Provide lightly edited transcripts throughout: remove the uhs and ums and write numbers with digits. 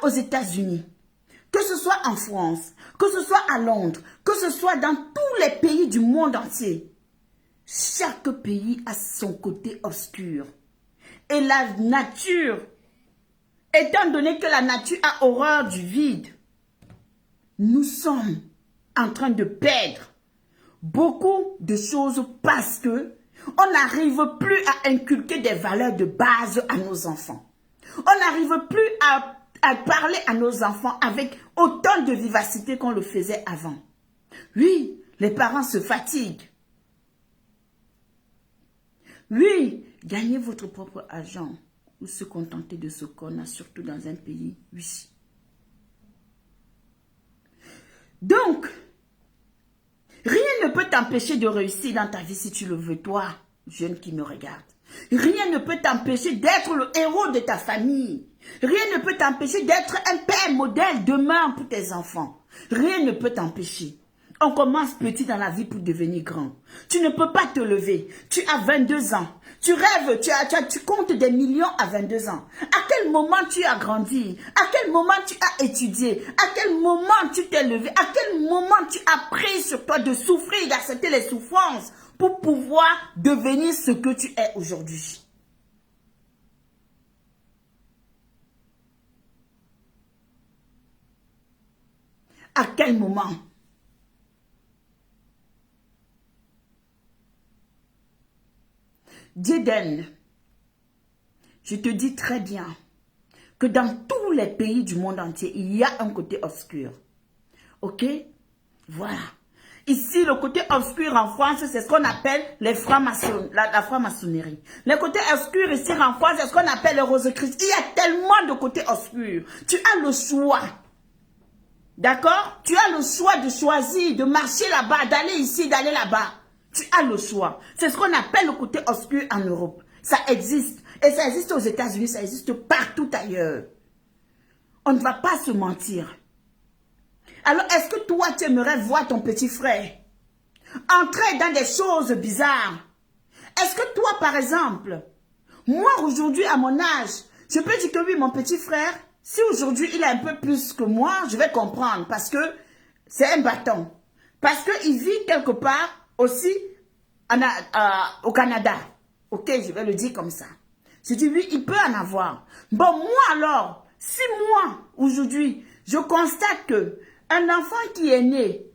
aux États-Unis, que ce soit en France, que ce soit à Londres, que ce soit dans tous les pays du monde entier, chaque pays a son côté obscur. Et la nature, étant donné que la nature a horreur du vide, nous sommes en train de perdre beaucoup de choses parce que on n'arrive plus à inculquer des valeurs de base à nos enfants. On n'arrive plus à parler à nos enfants avec autant de vivacité qu'on le faisait avant. Oui, les parents se fatiguent. Oui, gagnez votre propre argent ou se contenter de ce qu'on a, surtout dans un pays, oui. Donc, rien ne peut t'empêcher de réussir dans ta vie si tu le veux, toi, jeune qui me regarde. Rien ne peut t'empêcher d'être le héros de ta famille. Rien ne peut t'empêcher d'être un père modèle demain pour tes enfants. Rien ne peut t'empêcher. On commence petit dans la vie pour devenir grand. Tu ne peux pas te lever. Tu as 22 ans. Tu rêves, tu comptes des millions à 22 ans. À quel moment tu as grandi? À quel moment tu as étudié? À quel moment tu t'es levé? À quel moment tu as pris sur toi de souffrir, d'accepter les souffrances pour pouvoir devenir ce que tu es aujourd'hui? À quel moment? Jaden, je te dis très bien que dans tous les pays du monde entier, il y a un côté obscur. Ok? Voilà. Ici, le côté obscur en France, c'est ce qu'on appelle les francs-maçons, la franc-maçonnerie. Le côté obscur ici en France, c'est ce qu'on appelle les Rose-Christ. Il y a tellement de côtés obscurs. Tu as le choix. D'accord? Tu as le choix de choisir, de marcher là-bas, d'aller ici, d'aller là-bas. Tu as le choix. C'est ce qu'on appelle le côté obscur en Europe. Ça existe. Et ça existe aux États-Unis, ça existe partout ailleurs. On ne va pas se mentir. Alors, est-ce que toi, tu aimerais voir ton petit frère entrer dans des choses bizarres? Est-ce que toi, par exemple, moi, aujourd'hui, à mon âge, je peux dire que oui, mon petit frère, si aujourd'hui, il a un peu plus que moi, je vais comprendre parce que c'est un bâton. Parce qu'il vit quelque part aussi au Canada. Ok, je vais le dire comme ça. Je dis oui, il peut en avoir. Bon, moi alors, si moi, aujourd'hui, je constate que un enfant qui est né,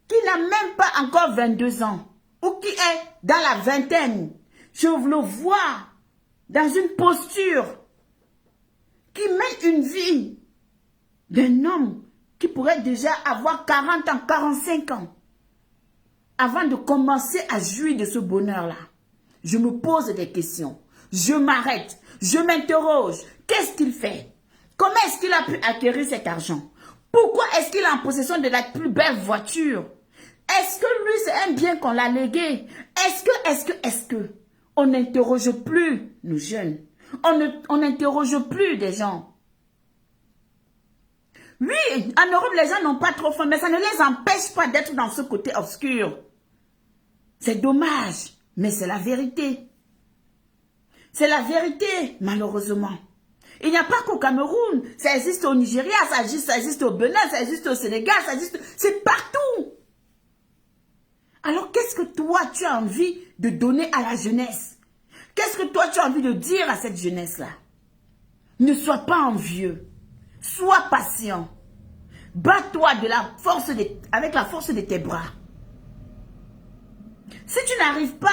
qui n'a même pas encore 22 ans, ou qui est dans la vingtaine, je le vois dans une posture qui mène une vie d'un homme qui pourrait déjà avoir 40 ans, 45 ans, avant de commencer à jouir de ce bonheur-là. Je me pose des questions. Je m'arrête. Je m'interroge. Qu'est-ce qu'il fait? Comment est-ce qu'il a pu acquérir cet argent? Pourquoi est-ce qu'il est en possession de la plus belle voiture? Est-ce que lui, c'est un bien qu'on l'a légué? Est-ce que on n'interroge plus nos jeunes? On n'interroge plus des gens. Oui, en Europe, les gens n'ont pas trop faim, mais ça ne les empêche pas d'être dans ce côté obscur. C'est dommage, mais c'est la vérité. C'est la vérité, malheureusement. Il n'y a pas qu'au Cameroun, ça existe au Nigeria, ça existe au Bénin, ça existe au Sénégal, ça existe, c'est partout. Alors qu'est-ce que toi tu as envie de donner à la jeunesse? Qu'est-ce que toi tu as envie de dire à cette jeunesse-là? Ne sois pas envieux, sois patient. Bats-toi avec la force de tes bras. Si tu n'arrives pas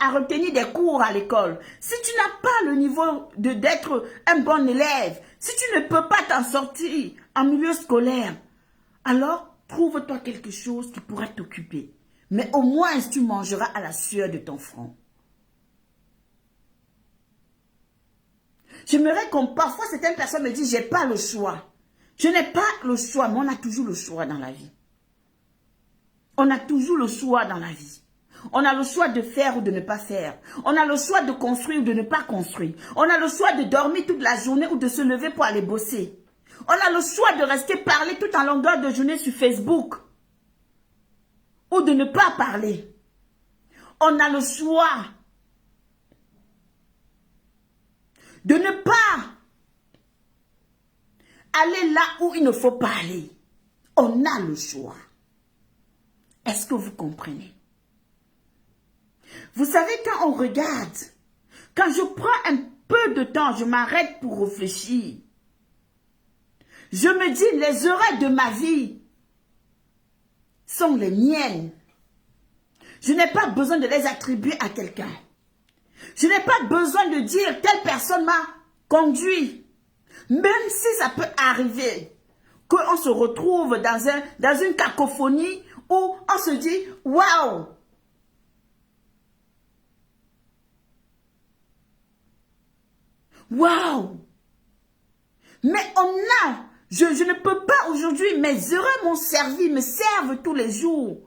à retenir des cours à l'école, si tu n'as pas le niveau d'être un bon élève, si tu ne peux pas t'en sortir en milieu scolaire, alors trouve-toi quelque chose qui pourra t'occuper. Mais au moins tu mangeras à la sueur de ton front. J'aimerais qu'on parfois certaines personnes me disent j'ai pas le choix. Je n'ai pas le choix, mais on a toujours le choix dans la vie. On a toujours le choix dans la vie. On a le choix de faire ou de ne pas faire. On a le choix de construire ou de ne pas construire. On a le choix de dormir toute la journée ou de se lever pour aller bosser. On a le choix de rester parler tout en longueur de journée sur Facebook. Ou de ne pas parler. On a le choix de ne pas aller là où il ne faut pas aller. On a le choix. Est-ce que vous comprenez? Vous savez, quand on regarde, quand je prends un peu de temps, je m'arrête pour réfléchir. Je me dis, les erreurs de ma vie sont les miennes. Je n'ai pas besoin de les attribuer à quelqu'un. Je n'ai pas besoin de dire, telle personne m'a conduit. Même si ça peut arriver qu'on se retrouve dans une cacophonie où on se dit, waouh! Waouh! Mais je ne peux pas aujourd'hui, mes erreurs m'ont servi, me servent tous les jours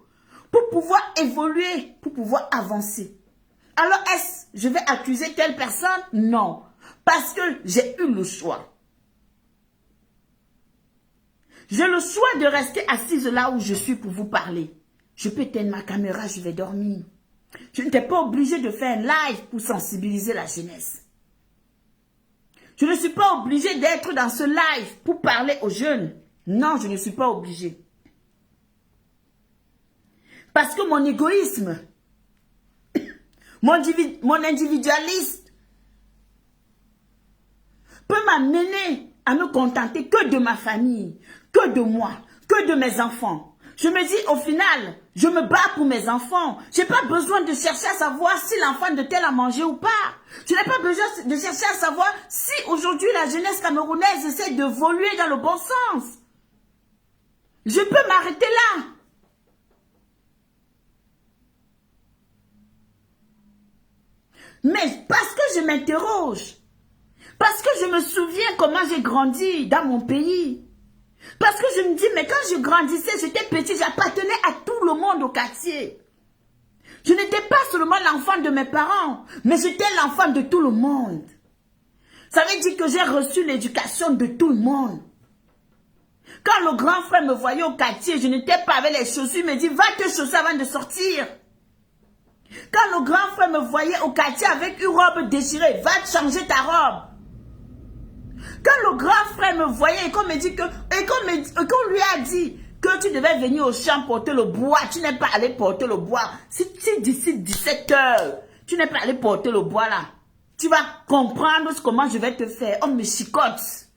pour pouvoir évoluer, pour pouvoir avancer. Alors est-ce que je vais accuser telle personne? Non, parce que j'ai eu le choix. J'ai le choix de rester assise là où je suis pour vous parler. Je peux éteindre ma caméra, je vais dormir. Je n'étais pas obligée de faire un live pour sensibiliser la jeunesse. Je ne suis pas obligée d'être dans ce live pour parler aux jeunes. Non, je ne suis pas obligée. Parce que mon égoïsme, mon individualisme peut m'amener à me contenter que de ma famille, que de moi, que de mes enfants. Je me dis, au final, je me bats pour mes enfants. Je n'ai pas besoin de chercher à savoir si l'enfant de tel a mangé ou pas. Je n'ai pas besoin de chercher à savoir si aujourd'hui la jeunesse camerounaise essaie d'évoluer dans le bon sens. Je peux m'arrêter là. Mais parce que je m'interroge, parce que je me souviens comment j'ai grandi dans mon pays. Parce que je me dis, mais quand je grandissais, j'étais petit, j'appartenais à tout le monde au quartier. Je n'étais pas seulement l'enfant de mes parents, mais j'étais l'enfant de tout le monde. Ça veut dire que j'ai reçu l'éducation de tout le monde. Quand le grand frère me voyait au quartier, je n'étais pas avec les chaussures, il me dit, va te chausser avant de sortir. Quand le grand frère me voyait au quartier avec une robe déchirée, va te changer ta robe. Quand le grand frère me voyait et qu'on me dit qu'on lui a dit que tu devais venir au champ porter le bois, tu n'es pas allé porter le bois. Si d'ici 17 heures, tu n'es pas allé porter le bois là, tu vas comprendre comment je vais te faire. On me chicote.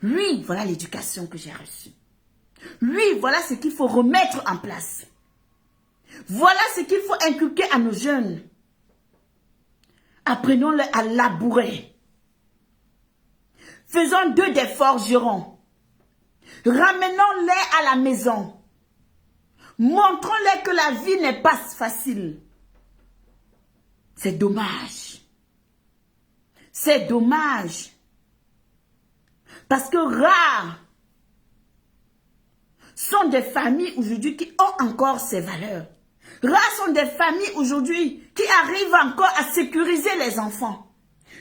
Lui, voilà l'éducation que j'ai reçue. Lui, voilà ce qu'il faut remettre en place. Voilà ce qu'il faut inculquer à nos jeunes. Apprenons-les à labourer. Faisons d'eux des forgerons. Ramenons-les à la maison. Montrons-les que la vie n'est pas facile. C'est dommage. C'est dommage. Parce que rares sont des familles aujourd'hui qui ont encore ces valeurs. Rares sont des familles aujourd'hui qui arrivent encore à sécuriser les enfants.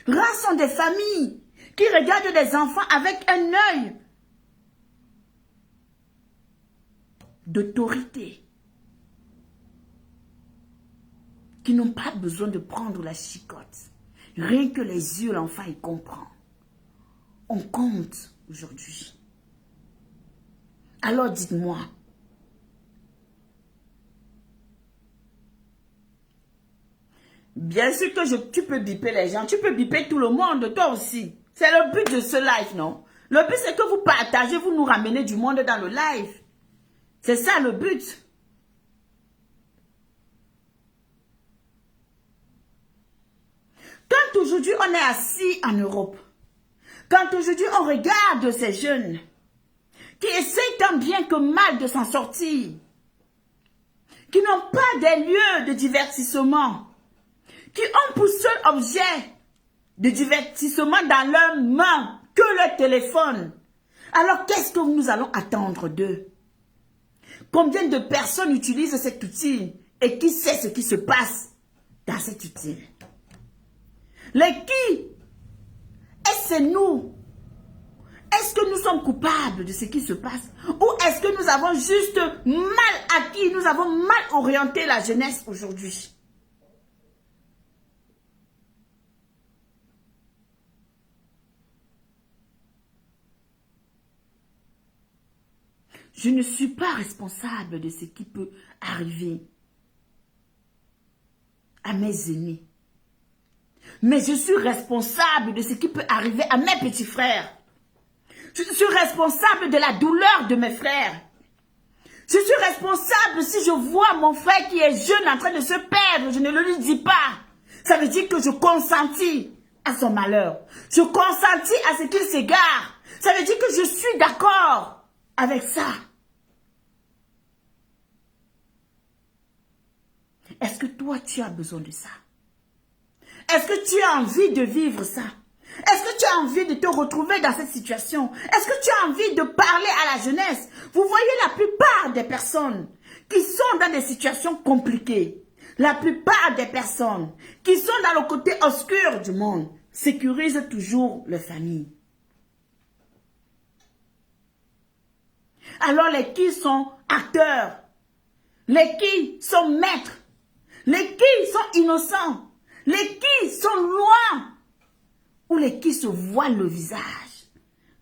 Rares sont des familles qui regardent les enfants avec un œil d'autorité, qui n'ont pas besoin de prendre la chicotte. Rien que les yeux, l'enfant, il comprend. On compte aujourd'hui. Alors dites-moi, bien sûr que tu peux biper les gens, tu peux biper tout le monde, toi aussi. C'est le but de ce live, non? Le but, c'est que vous partagez, vous nous ramenez du monde dans le live. C'est ça le but. Quand aujourd'hui on est assis en Europe, quand aujourd'hui on regarde ces jeunes qui essayent tant bien que mal de s'en sortir, qui n'ont pas des lieux de divertissement, qui ont pour seul objet de divertissement dans leurs mains que le téléphone, alors qu'est-ce que nous allons attendre d'eux? Combien de personnes utilisent cet outil et qui sait ce qui se passe dans cet outil? Les qui? Est-ce que c'est nous? Est-ce que nous sommes coupables de ce qui se passe? Ou est-ce que nous avons juste mal acquis, nous avons mal orienté la jeunesse aujourd'hui? Je ne suis pas responsable de ce qui peut arriver à mes aînés. Mais je suis responsable de ce qui peut arriver à mes petits frères. Je suis responsable de la douleur de mes frères. Je suis responsable si je vois mon frère qui est jeune en train de se perdre, je ne le lui dis pas. Ça veut dire que je consentis à son malheur. Je consentis à ce qu'il s'égare. Ça veut dire que je suis d'accord avec ça. Est-ce que toi, tu as besoin de ça? Est-ce que tu as envie de vivre ça? Est-ce que tu as envie de te retrouver dans cette situation? Est-ce que tu as envie de parler à la jeunesse? Vous voyez la plupart des personnes qui sont dans des situations compliquées, la plupart des personnes qui sont dans le côté obscur du monde, sécurisent toujours leur famille. Alors les qui sont acteurs, les qui sont maîtres, les qui sont innocents, les qui sont loin, ou les qui se voilent le visage,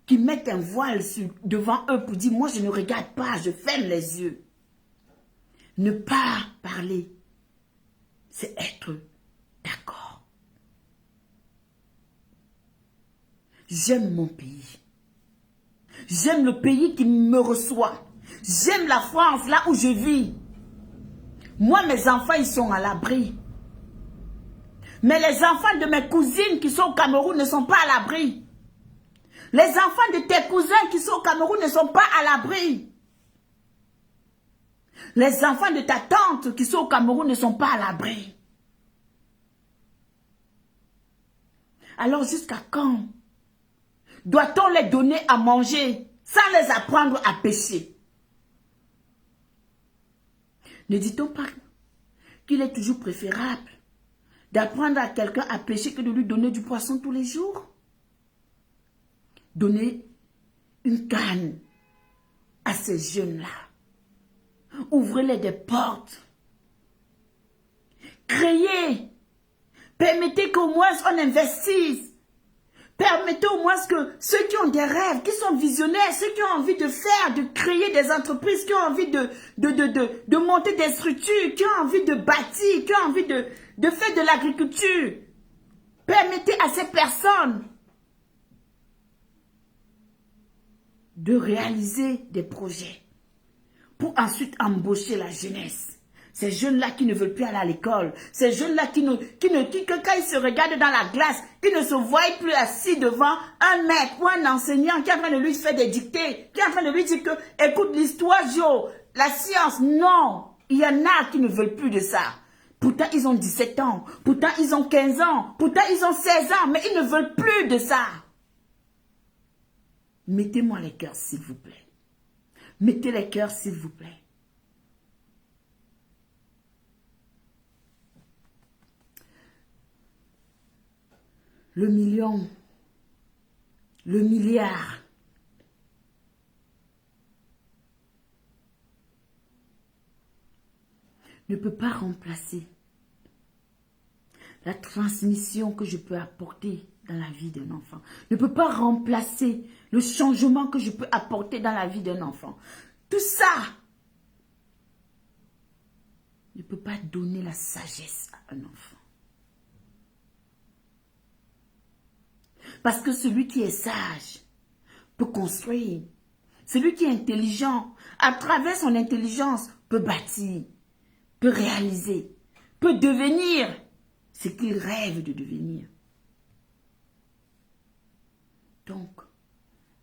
qui mettent un voile devant eux pour dire, moi je ne regarde pas, je ferme les yeux. Ne pas parler, c'est être d'accord. J'aime mon pays. J'aime le pays qui me reçoit. J'aime la France, là où je vis. Moi, mes enfants, ils sont à l'abri. Mais les enfants de mes cousines qui sont au Cameroun ne sont pas à l'abri. Les enfants de tes cousins qui sont au Cameroun ne sont pas à l'abri. Les enfants de ta tante qui sont au Cameroun ne sont pas à l'abri. Alors jusqu'à quand doit-on les donner à manger sans les apprendre à pêcher? Ne dit-on pas qu'il est toujours préférable d'apprendre à quelqu'un à pêcher que de lui donner du poisson tous les jours? Donner une canne à ces jeunes-là. Ouvrez-les des portes. Créez. Permettez qu'au moins on investisse. Permettez au moins que ceux qui ont des rêves, qui sont visionnaires, ceux qui ont envie de faire, de créer des entreprises, qui ont envie de monter des structures, qui ont envie de bâtir, qui ont envie de faire de l'agriculture. Permettez à ces personnes de réaliser des projets pour ensuite embaucher la jeunesse. Ces jeunes-là qui ne veulent plus aller à l'école. Ces jeunes-là qui, quand ils se regardent dans la glace, ils ne se voient plus assis devant un maître ou un enseignant qui est en train de lui faire des dictées, qui est en train de lui dire que, écoute l'histoire, Joe, la science, non. Il y en a qui ne veulent plus de ça. Pourtant, ils ont 17 ans. Pourtant, ils ont 15 ans. Pourtant, ils ont 16 ans. Mais ils ne veulent plus de ça. Mettez-moi les cœurs, s'il vous plaît. Mettez les cœurs, s'il vous plaît. Le million, le milliard, ne peut pas remplacer la transmission que je peux apporter dans la vie d'un enfant. Ne peut pas remplacer le changement que je peux apporter dans la vie d'un enfant. Tout ça ne peut pas donner la sagesse à un enfant. Parce que celui qui est sage peut construire. Celui qui est intelligent, à travers son intelligence, peut bâtir, peut réaliser, peut devenir ce qu'il rêve de devenir. Donc,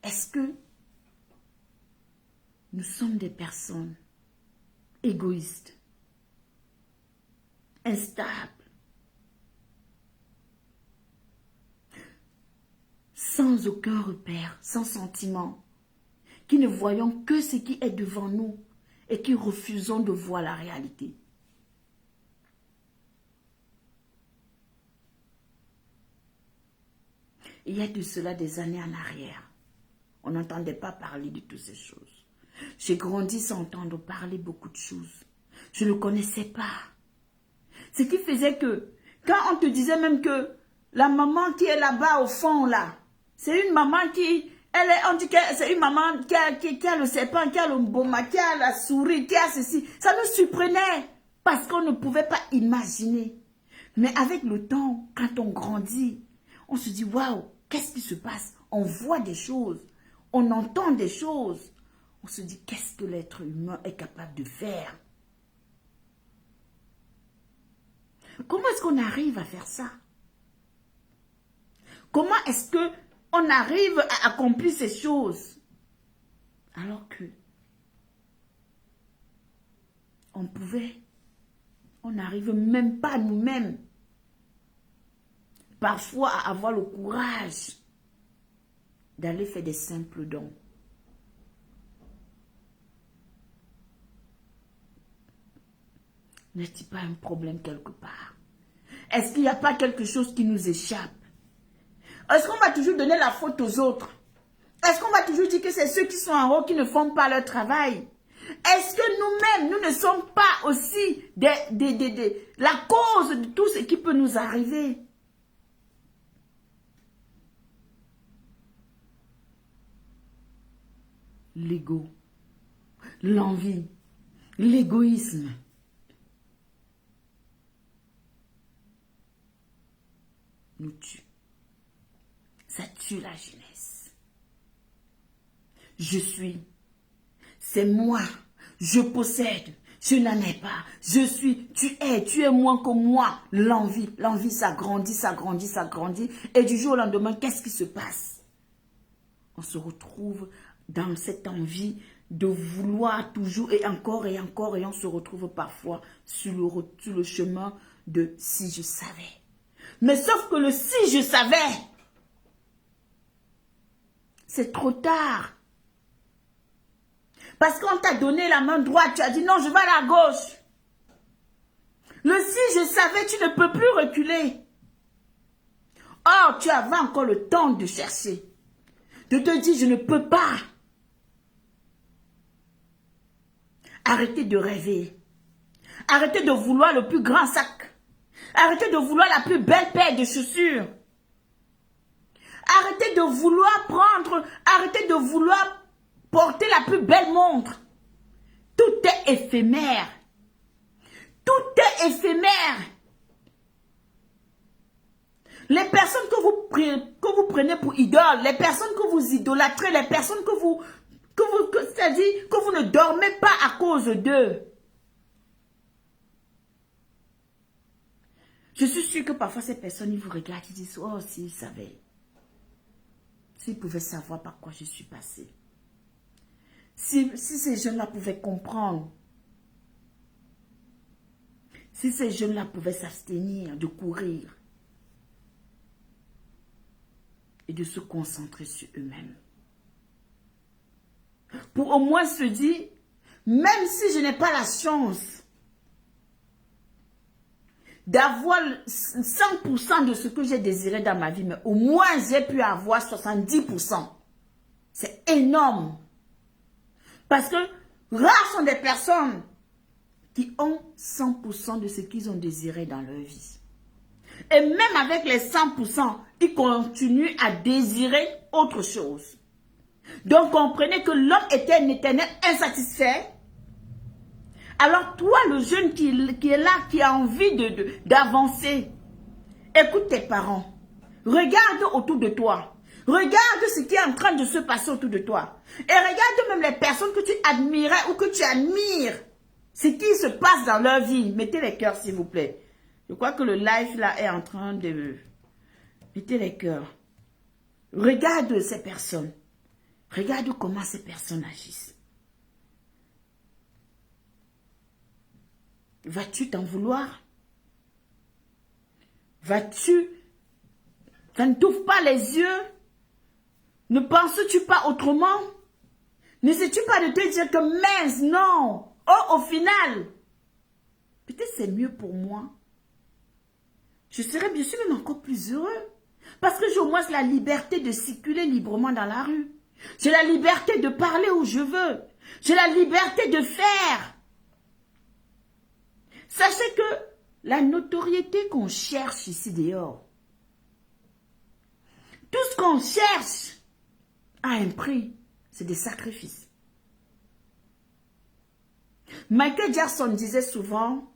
est-ce que nous sommes des personnes égoïstes, instables, sans aucun repère, sans sentiment, qui ne voyons que ce qui est devant nous et qui refusons de voir la réalité? Il y a de cela des années en arrière, on n'entendait pas parler de toutes ces choses. J'ai grandi sans entendre parler beaucoup de choses. Je ne connaissais pas. Ce qui faisait que, quand on te disait même que la maman qui est là-bas au fond là, c'est une maman qui On dit que c'est une maman qui a le serpent, qui a le boma, qui a la souris, qui a ceci. Ça nous surprenait parce qu'on ne pouvait pas imaginer. Mais avec le temps, quand on grandit, on se dit, waouh, qu'est-ce qui se passe? On voit des choses, on entend des choses. On se dit, qu'est-ce que l'être humain est capable de faire? Comment est-ce qu'on arrive à faire ça? Comment est-ce qu'on arrive à accomplir ces choses? Alors que on n'arrive même pas nous-mêmes, parfois à avoir le courage d'aller faire des simples dons. N'est-il pas un problème quelque part? Est-ce qu'il n'y a pas quelque chose qui nous échappe? Est-ce qu'on va toujours donner la faute aux autres? Est-ce qu'on va toujours dire que c'est ceux qui sont en haut qui ne font pas leur travail? Est-ce que nous-mêmes, nous ne sommes pas aussi la cause de tout ce qui peut nous arriver? L'ego, l'envie, l'égoïsme. Nous tue. Ça tue la jeunesse. Je suis. C'est moi. Je possède. Je n'en ai pas. Je suis. Tu es moins que moi. L'envie. L'envie, ça grandit, ça grandit, ça grandit. Et du jour au lendemain, qu'est-ce qui se passe? On se retrouve dans cette envie de vouloir toujours et encore et encore. Et on se retrouve parfois sur le chemin de si je savais. Mais sauf que le si je savais, c'est trop tard. Parce qu'on t'a donné la main droite, tu as dit non, je vais à la gauche. Le si je savais, tu ne peux plus reculer. Or, tu avais encore le temps de chercher. De te dire, je ne peux pas. Arrêtez de rêver. Arrêtez de vouloir le plus grand sac. Arrêtez de vouloir la plus belle paire de chaussures. Arrêtez de vouloir arrêtez de vouloir porter la plus belle montre. Tout est éphémère. Tout est éphémère. Les personnes que vous prenez pour idoles, les personnes que vous idolâtrez, les personnes c'est-à-dire que vous ne dormez pas à cause d'eux. Je suis sûre que parfois ces personnes, ils vous regardent, ils disent, oh, s'ils savaient. S'ils pouvaient savoir par quoi je suis passée. Si ces jeunes-là pouvaient comprendre. Si ces jeunes-là pouvaient s'abstenir de courir. Et de se concentrer sur eux-mêmes. Pour au moins se dire, même si je n'ai pas la chance d'avoir 100% de ce que j'ai désiré dans ma vie, mais au moins j'ai pu avoir 70%. C'est énorme. Parce que rares sont des personnes qui ont 100% de ce qu'ils ont désiré dans leur vie. Et même avec les 100%, ils continuent à désirer autre chose. Donc comprenez que l'homme était un éternel insatisfait. Alors toi, le jeune qui est là, qui a envie d'avancer, écoute tes parents. Regarde autour de toi. Regarde ce qui est en train de se passer autour de toi. Et regarde même les personnes que tu admirais ou que tu admires. Ce qui se passe dans leur vie. Mettez les cœurs s'il vous plaît. Je crois que le live là est en train de... Mettez les cœurs. Regarde ces personnes. Regarde comment ces personnes agissent. Vas-tu t'en vouloir? Vas-tu... Ça ne t'ouvre pas les yeux? Ne penses-tu pas autrement? N'essaies-tu pas de te dire que mince, non? Oh, au final, peut-être c'est mieux pour moi. Je serais bien sûr même encore plus heureux. Parce que j'ai au moins la liberté de circuler librement dans la rue. J'ai la liberté de parler où je veux. J'ai la liberté de faire. Sachez que la notoriété qu'on cherche ici dehors, tout ce qu'on cherche, a un prix. C'est des sacrifices. Michael Jackson disait souvent,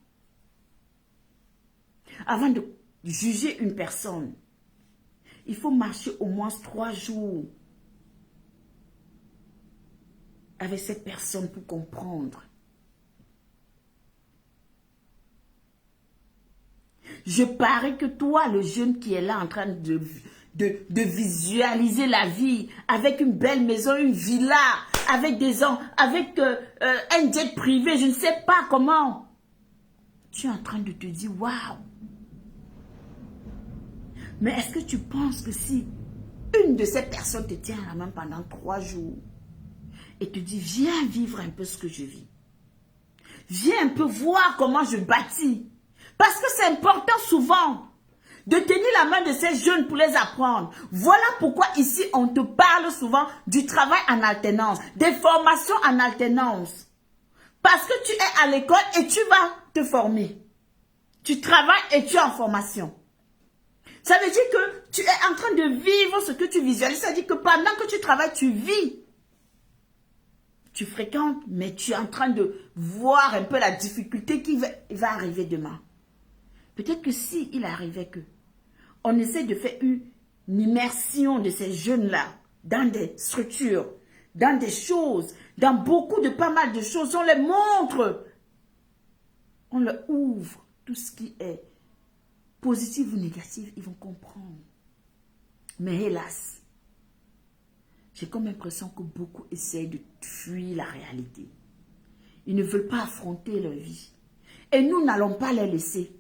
avant de juger une personne, il faut marcher au moins 3 jours avec cette personne pour comprendre. Je parie que toi, le jeune qui est là en train de visualiser la vie avec une belle maison, une villa, avec des gens, avec un jet privé, je ne sais pas comment. Tu es en train de te dire, waouh. Mais est-ce que tu penses que si une de ces personnes te tient à la main pendant 3 jours et te dit, viens vivre un peu ce que je vis. Viens un peu voir comment je bâtis. Parce que c'est important souvent de tenir la main de ces jeunes pour les apprendre. Voilà pourquoi ici on te parle souvent du travail en alternance, des formations en alternance. Parce que tu es à l'école et tu vas te former. Tu travailles et tu es en formation. Ça veut dire que tu es en train de vivre ce que tu visualises. Ça veut dire que pendant que tu travailles, tu vis. Tu fréquentes, mais tu es en train de voir un peu la difficulté qui va arriver demain. Peut-être que si il arrivait que on essaie de faire une immersion de ces jeunes-là dans des structures, dans des choses, dans beaucoup de pas mal de choses, on les montre, on leur ouvre tout ce qui est positif ou négatif, ils vont comprendre. Mais hélas, j'ai comme l'impression que beaucoup essayent de fuir la réalité. Ils ne veulent pas affronter leur vie. Et nous n'allons pas les laisser.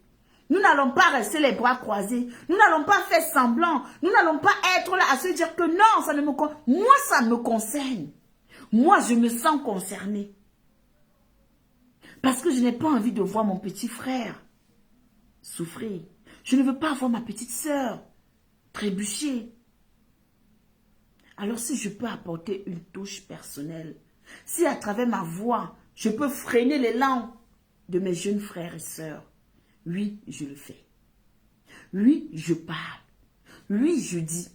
Nous n'allons pas rester les bras croisés. Nous n'allons pas faire semblant. Nous n'allons pas être là à se dire que non, ça ne me concerne. Moi, ça me concerne. Moi, je me sens concernée. Parce que je n'ai pas envie de voir mon petit frère souffrir. Je ne veux pas voir ma petite sœur trébucher. Alors si je peux apporter une touche personnelle, si à travers ma voix, je peux freiner l'élan de mes jeunes frères et sœurs, oui, je le fais. Oui, je parle. Oui, je dis.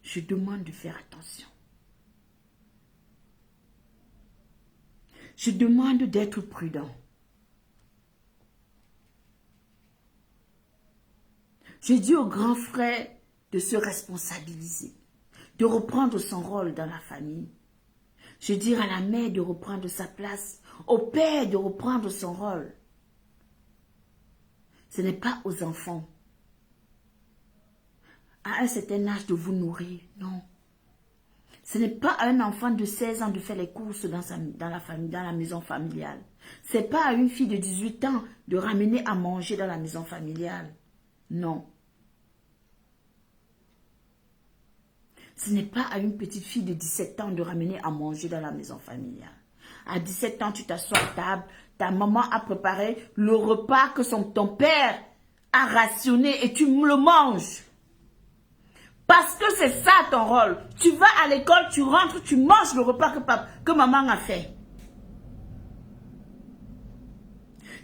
Je demande de faire attention. Je demande d'être prudent. Je dis au grand frère de se responsabiliser, de reprendre son rôle dans la famille. Je dis à la mère de reprendre sa place, au père de reprendre son rôle. Ce n'est pas aux enfants, à un certain âge, de vous nourrir, non. Ce n'est pas à un enfant de 16 ans de faire les courses dans la famille, dans la maison familiale. Ce n'est pas à une fille de 18 ans de ramener à manger dans la maison familiale. Non. Ce n'est pas à une petite fille de 17 ans de ramener à manger dans la maison familiale. À 17 ans, tu t'assois à table, ta maman a préparé le repas que ton père a rationné et tu le manges. Parce que c'est ça ton rôle. Tu vas à l'école, tu rentres, tu manges le repas que maman a fait.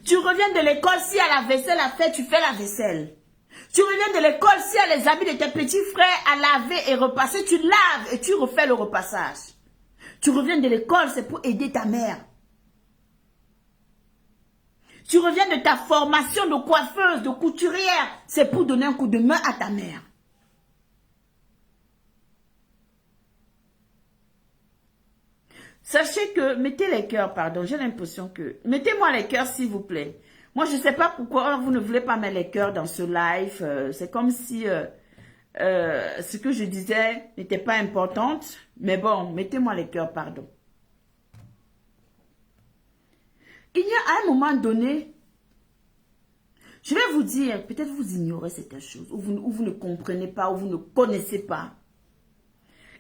Tu reviens de l'école, si à la vaisselle à faire, tu fais la vaisselle. Tu reviens de l'école, si à les habits de tes petits frères à laver et repasser, tu laves et tu refais le repassage. Tu reviens de l'école, c'est pour aider ta mère. Tu reviens de ta formation de coiffeuse, de couturière, c'est pour donner un coup de main à ta mère. Sachez que, mettez les cœurs, pardon, j'ai l'impression que... Mettez-moi les cœurs, s'il vous plaît. Moi, je ne sais pas pourquoi vous ne voulez pas mettre les cœurs dans ce live. C'est comme si ce que je disais n'était pas importante. Mais bon, mettez-moi les cœurs, pardon. Il y a un moment donné, je vais vous dire, peut-être vous ignorez certaines choses, ou vous ne comprenez pas, ou vous ne connaissez pas.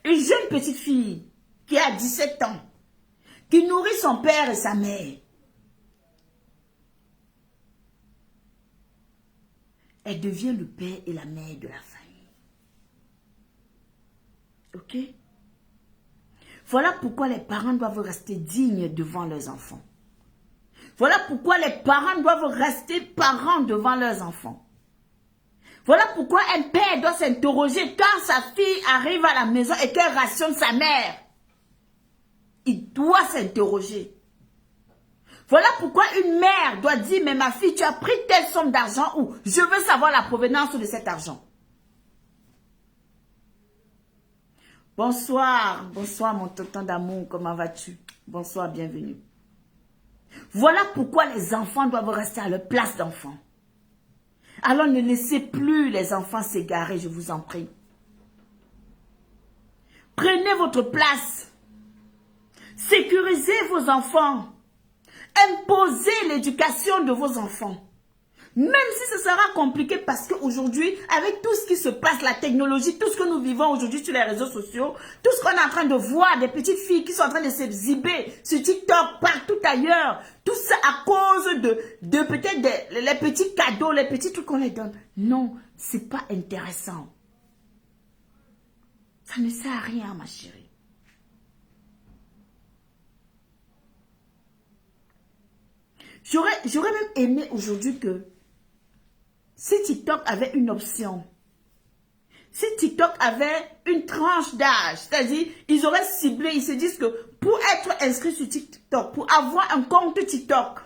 Une jeune petite fille qui a 17 ans, qui nourrit son père et sa mère. Elle devient le père et la mère de la famille. Ok? Voilà pourquoi les parents doivent rester dignes devant leurs enfants. Voilà pourquoi les parents doivent rester parents devant leurs enfants. Voilà pourquoi un père doit s'interroger quand sa fille arrive à la maison et qu'elle rationne sa mère. Il doit s'interroger. Voilà pourquoi une mère doit dire, mais ma fille, tu as pris telle somme d'argent où je veux savoir la provenance de cet argent. Bonsoir, bonsoir mon tonton d'amour, comment vas-tu? Bonsoir, bienvenue. Voilà pourquoi les enfants doivent rester à leur place d'enfants. Alors ne laissez plus les enfants s'égarer, je vous en prie. Prenez votre place. Sécurisez vos enfants. Imposez l'éducation de vos enfants. Même si ce sera compliqué parce qu'aujourd'hui, avec tout ce qui se passe, la technologie, tout ce que nous vivons aujourd'hui sur les réseaux sociaux, tout ce qu'on est en train de voir, des petites filles qui sont en train de s'exhiber sur TikTok, partout ailleurs, tout ça à cause de peut-être les petits cadeaux, les petits trucs qu'on les donne. Non, c'est pas intéressant. Ça ne sert à rien, ma chérie. J'aurais même aimé aujourd'hui que si TikTok avait une option, si TikTok avait une tranche d'âge, c'est-à-dire, ils auraient ciblé, ils se disent que pour être inscrit sur TikTok, pour avoir un compte TikTok,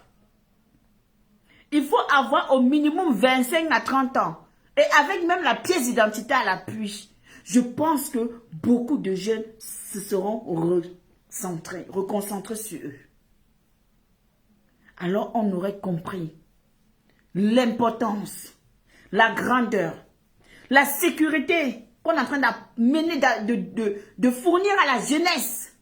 il faut avoir au minimum 25 à 30 ans. Et avec même la pièce d'identité à l'appui. Je pense que beaucoup de jeunes se seront reconcentrés sur eux. Alors on aurait compris l'importance, la grandeur, la sécurité qu'on est en train d'amener, de fournir à la jeunesse.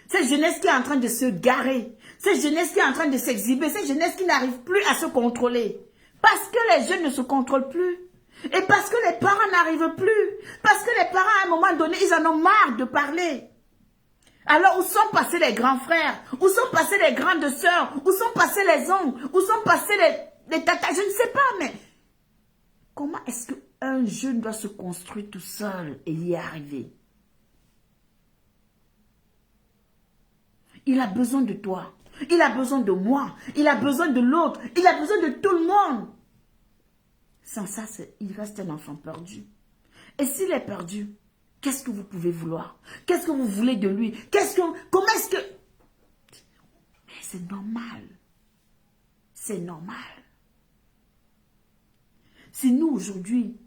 Cette jeunesse qui est en train de se garer, cette jeunesse qui est en train de s'exhiber, cette jeunesse qui n'arrive plus à se contrôler. Parce que les jeunes ne se contrôlent plus. Et parce que les parents n'arrivent plus. Parce que les parents, à un moment donné, ils en ont marre de parler. Alors, où sont passés les grands frères? Où sont passés les grandes sœurs? Où sont passés les oncles? Où sont passés les tatas? Je ne sais pas, mais comment est-ce qu'un jeune doit se construire tout seul et y arriver? Il a besoin de toi. Il a besoin de moi. Il a besoin de l'autre. Il a besoin de tout le monde. Sans ça, il reste un enfant perdu. Et s'il est perdu, qu'est-ce que vous pouvez vouloir? Qu'est-ce que vous voulez de lui? Comment est-ce que... Mais c'est normal. C'est normal. Si nous, aujourd'hui,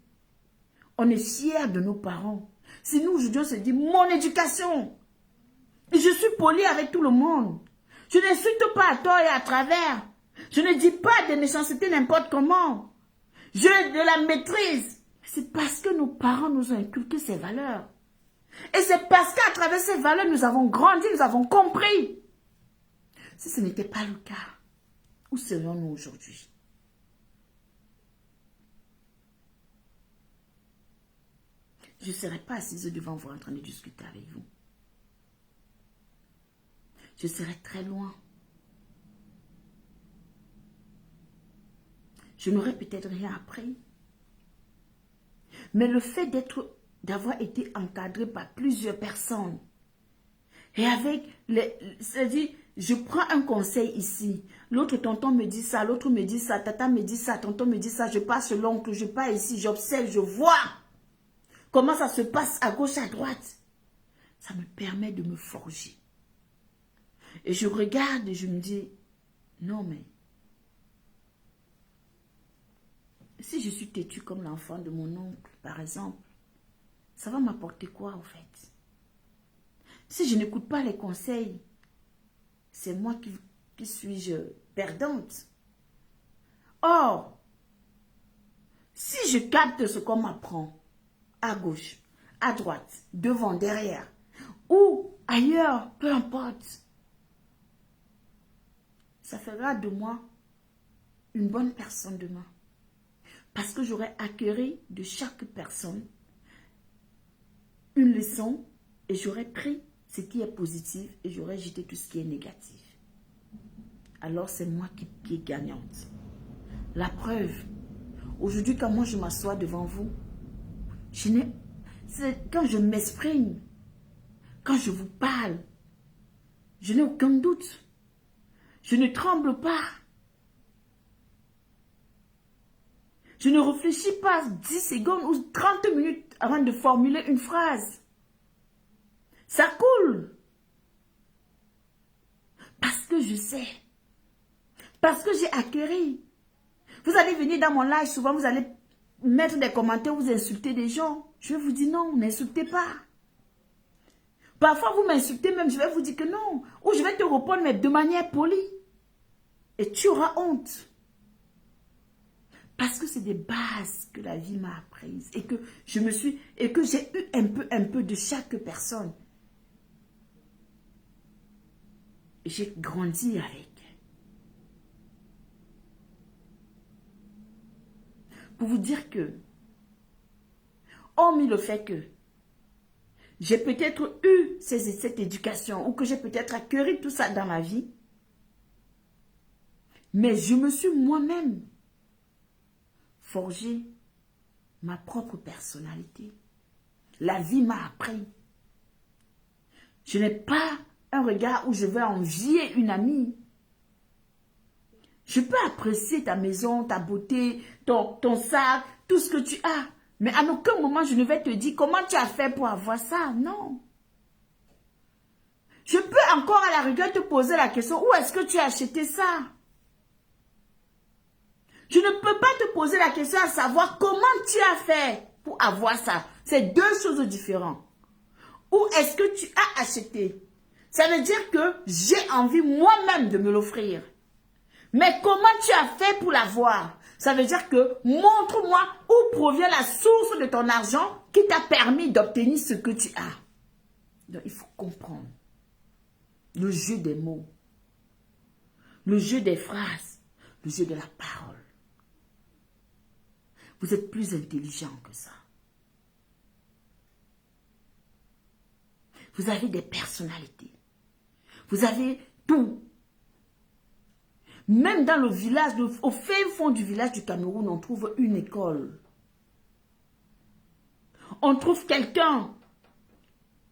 on est fiers de nos parents, si nous, aujourd'hui, on se dit, mon éducation, et je suis poli avec tout le monde, je n'insulte pas à tort et à travers, je ne dis pas de méchanceté n'importe comment, j'ai de la maîtrise. C'est parce que nos parents nous ont inculqué ces valeurs. Et c'est parce qu'à travers ces valeurs, nous avons grandi, nous avons compris. Si ce n'était pas le cas, où serions-nous aujourd'hui? Je ne serais pas assise devant vous en train de discuter avec vous. Je serais très loin. Je n'aurais peut-être rien appris. Mais le fait d'avoir été encadré par plusieurs personnes, et avec, c'est-à-dire, je prends un conseil ici, l'autre tonton me dit ça, l'autre me dit ça, tata me dit ça, tonton me dit ça, je passe chez l'oncle, je pars ici, j'observe, je vois comment ça se passe à gauche, à droite. Ça me permet de me forger. Et je regarde et je me dis, non mais, si je suis têtue comme l'enfant de mon oncle, par exemple, ça va m'apporter quoi en fait? Si je n'écoute pas les conseils, c'est moi qui suis-je perdante. Or, si je capte ce qu'on m'apprend, à gauche, à droite, devant, derrière, ou ailleurs, peu importe, ça fera de moi une bonne personne demain. Parce que j'aurai acquéri de chaque personne une leçon et j'aurai pris ce qui est positif et j'aurai jeté tout ce qui est négatif. Alors c'est moi qui est gagnante. La preuve, aujourd'hui quand moi je m'assois devant vous, quand je m'exprime, quand je vous parle, je n'ai aucun doute. Je ne tremble pas. Je ne réfléchis pas 10 secondes ou 30 minutes avant de formuler une phrase. Ça coule. Parce que je sais. Parce que j'ai acquéri. Vous allez venir dans mon live, souvent vous allez mettre des commentaires, vous insultez des gens. Je vais vous dire non, n'insultez pas. Parfois vous m'insultez même, je vais vous dire que non. Ou je vais te répondre, mais de manière polie. Et tu auras honte. Parce que c'est des bases que la vie m'a apprises. Et que je me suis, et que j'ai eu un peu de chaque personne. Et j'ai grandi avec. Pour vous dire que, hormis le fait que j'ai peut-être eu cette éducation ou que j'ai peut-être acquis tout ça dans ma vie, mais je me suis moi-même forgé ma propre personnalité. La vie m'a appris. Je n'ai pas un regard où je vais envier une amie. Je peux apprécier ta maison, ta beauté, ton sac, tout ce que tu as. Mais à aucun moment, je ne vais te dire comment tu as fait pour avoir ça. Non. Je peux encore à la rigueur te poser la question, où est-ce que tu as acheté ça? Je ne peux pas te poser la question à savoir comment tu as fait pour avoir ça. C'est deux choses différentes. Où est-ce que tu as acheté? Ça veut dire que j'ai envie moi-même de me l'offrir. Mais comment tu as fait pour l'avoir? Ça veut dire que montre-moi où provient la source de ton argent qui t'a permis d'obtenir ce que tu as. Donc il faut comprendre le jeu des mots, le jeu des phrases, le jeu de la parole. Vous êtes plus intelligent que ça. Vous avez des personnalités. Vous avez tout. Même dans le village, au fin fond du village du Cameroun, on trouve une école. On trouve quelqu'un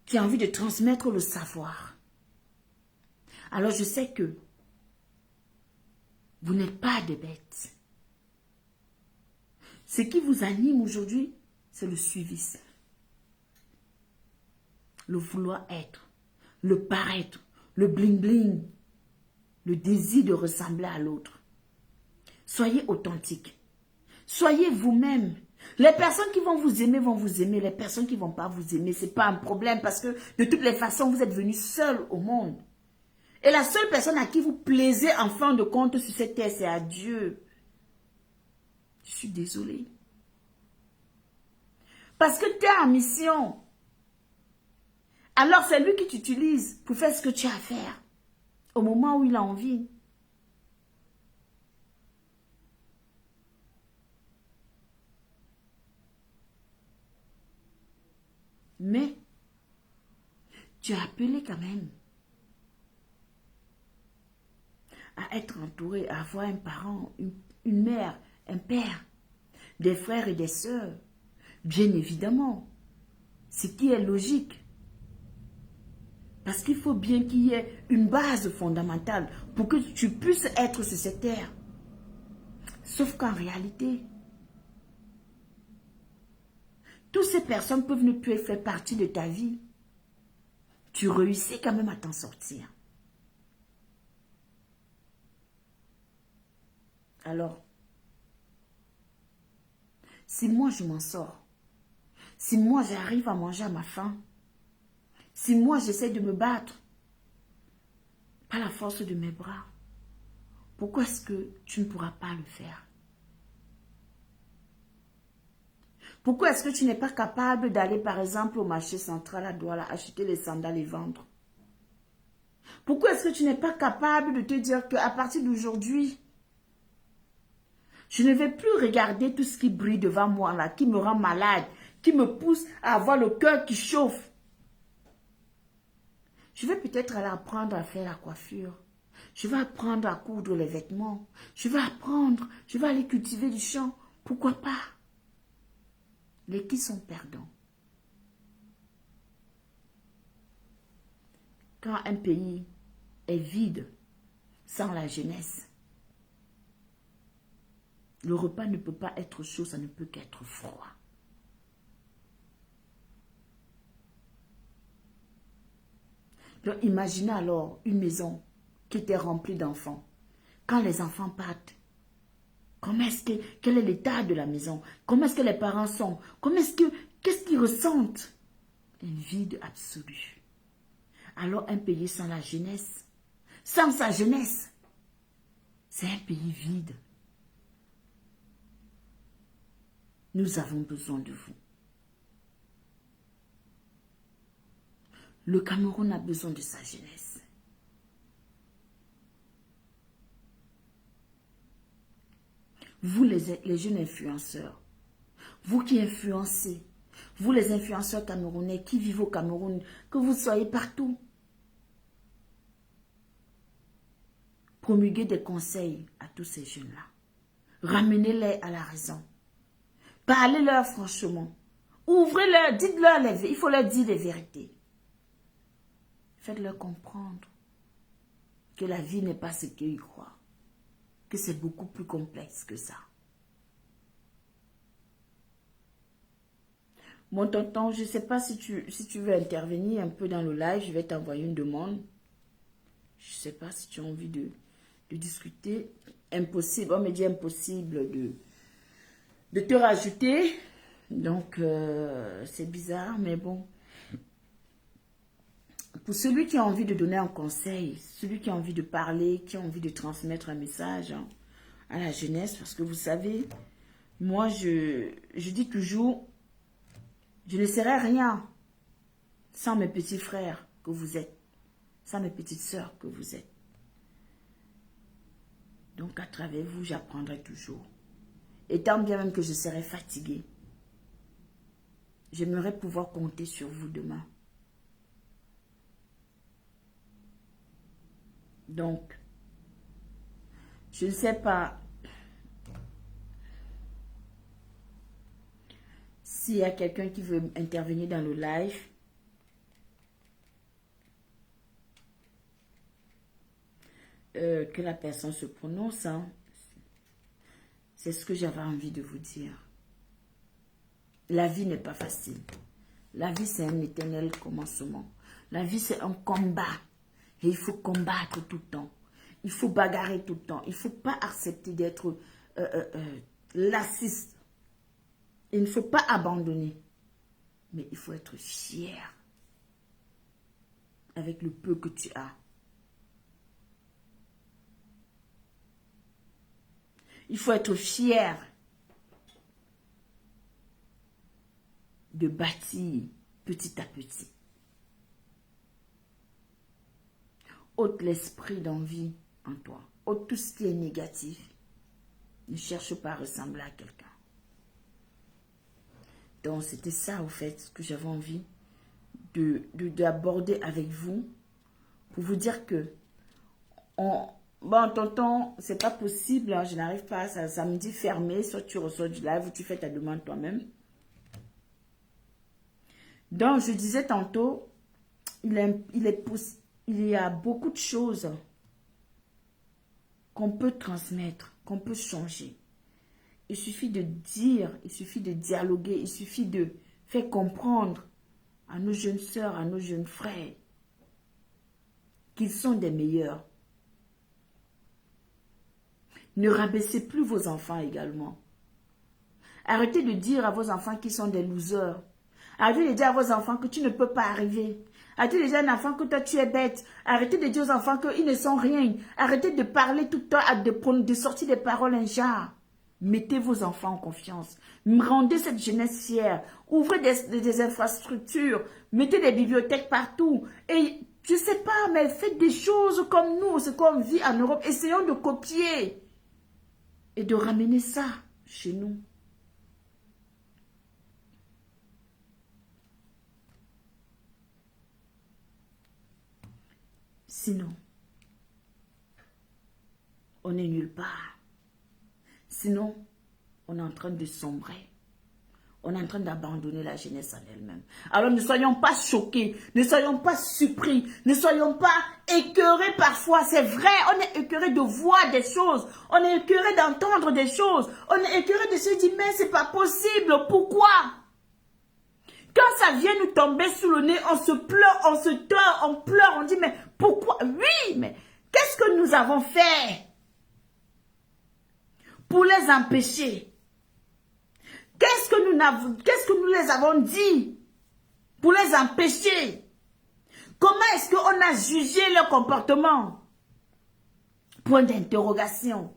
qui a envie de transmettre le savoir. Alors je sais que vous n'êtes pas des bêtes. Ce qui vous anime aujourd'hui, c'est le suivisme. Le vouloir être, le paraître, le bling-bling, le désir de ressembler à l'autre. Soyez authentique. Soyez vous-même. Les personnes qui vont vous aimer vont vous aimer. Les personnes qui ne vont pas vous aimer, ce n'est pas un problème parce que de toutes les façons, vous êtes venu seul au monde. Et la seule personne à qui vous plaisez en fin de compte sur cette terre, c'est à Dieu. Je suis désolée. Parce que tu es en mission. Alors c'est lui qui t'utilise pour faire ce que tu as à faire. Au moment où il a envie. Mais tu es appelé quand même à être entouré, à avoir un parent, une mère, un père, des frères et des sœurs. Bien évidemment. Ce qui est logique. Parce qu'il faut bien qu'il y ait une base fondamentale pour que tu puisses être sur cette terre. Sauf qu'en réalité, toutes ces personnes peuvent ne plus faire partie de ta vie. Tu réussis quand même à t'en sortir. Alors, si moi je m'en sors, si moi j'arrive à manger à ma faim, si moi j'essaie de me battre, par la force de mes bras, pourquoi est-ce que tu ne pourras pas le faire? Pourquoi est-ce que tu n'es pas capable d'aller par exemple au marché central à Douala, acheter les sandales et vendre? Pourquoi est-ce que tu n'es pas capable de te dire qu'à partir d'aujourd'hui, je ne vais plus regarder tout ce qui brille devant moi là, qui me rend malade, qui me pousse à avoir le cœur qui chauffe. Je vais peut-être aller apprendre à faire la coiffure. Je vais apprendre à coudre les vêtements. Je vais aller cultiver du champ. Pourquoi pas? Les qui sont perdants. Quand un pays est vide, sans la jeunesse, Le repas ne peut pas être chaud, ça ne peut qu'être froid. Donc, imaginez alors une maison qui était remplie d'enfants. Quand les enfants partent, quel est l'état de la maison? Comment est-ce que les parents sont? Qu'est-ce qu'ils ressentent? Un vide absolu. Alors, un pays sans la jeunesse, sans sa jeunesse, c'est un pays vide. Nous avons besoin de vous. Le Cameroun a besoin de sa jeunesse. Vous les jeunes influenceurs, vous qui influencez, vous les influenceurs camerounais qui vivent au Cameroun, que vous soyez partout, promulguez des conseils à tous ces jeunes-là. Ramenez-les à la raison. Parlez-leur franchement. Ouvrez-leur, dites-leur il faut leur dire les vérités. Faites-leur comprendre que la vie n'est pas ce qu'ils croient. Que c'est beaucoup plus complexe que ça. Mon tonton, je ne sais pas si tu veux intervenir un peu dans le live, je vais t'envoyer une demande. Je ne sais pas si tu as envie de discuter. Impossible, on me dit impossible de te rajouter. Donc, c'est bizarre, mais bon. Pour celui qui a envie de donner un conseil, celui qui a envie de parler, qui a envie de transmettre un message à la jeunesse, parce que vous savez, moi, je dis toujours, je ne serai rien sans mes petits frères que vous êtes, sans mes petites sœurs que vous êtes. Donc, à travers vous, j'apprendrai toujours. Et tant bien même que je serai fatiguée, j'aimerais pouvoir compter sur vous demain. Donc, je ne sais pas s'il y a quelqu'un qui veut intervenir dans le live. Que la personne se prononce. Hein. C'est ce que j'avais envie de vous dire. La vie n'est pas facile. La vie, c'est un éternel commencement. La vie, c'est un combat. Et il faut combattre tout le temps. Il faut bagarrer tout le temps. Il ne faut pas accepter d'être lassiste. Il ne faut pas abandonner. Mais il faut être fier avec le peu que tu as. Il faut être fier de bâtir petit à petit. Ôte l'esprit d'envie en toi. Ôte tout ce qui est négatif. Ne cherche pas à ressembler à quelqu'un. Donc, c'était ça, au fait, que j'avais envie d'aborder avec vous. Pour vous dire que, bon, tonton, c'est pas possible. Hein, je n'arrive pas. Ça me dit fermé. Soit tu ressors du live ou tu fais ta demande toi-même. Donc, je disais tantôt, il y a beaucoup de choses qu'on peut transmettre, qu'on peut changer. Il suffit de dire, il suffit de dialoguer, il suffit de faire comprendre à nos jeunes sœurs, à nos jeunes frères, qu'ils sont des meilleurs. Ne rabaissez plus vos enfants également. Arrêtez de dire à vos enfants qu'ils sont des losers. Arrêtez de dire à vos enfants que tu ne peux pas arriver. Arrêtez de dire à un enfant que toi tu es bête. Arrêtez de dire aux enfants qu'ils ne sont rien. Arrêtez de parler tout le temps, de sortir des paroles injures. Mettez vos enfants en confiance. Rendez cette jeunesse fière. Ouvrez des infrastructures. Mettez des bibliothèques partout. Et je ne sais pas, mais faites des choses comme nous, ce qu'on vit en Europe. Essayons de copier et de ramener ça chez nous. Sinon, on n'est nulle part. Sinon, on est en train de sombrer. On est en train d'abandonner la jeunesse en elle-même. Alors ne soyons pas choqués, ne soyons pas surpris, ne soyons pas écœurés parfois. C'est vrai, on est écœuré de voir des choses, on est écœuré d'entendre des choses, on est écœuré de se dire mais c'est pas possible, pourquoi? Quand ça vient nous tomber sous le nez, on se pleure, on se tord, on pleure, on dit mais pourquoi? Oui, mais qu'est-ce que nous avons fait pour les empêcher? Qu'est-ce que nous les avons dit pour les empêcher? Comment est-ce qu'on a jugé leur comportement? Point d'interrogation.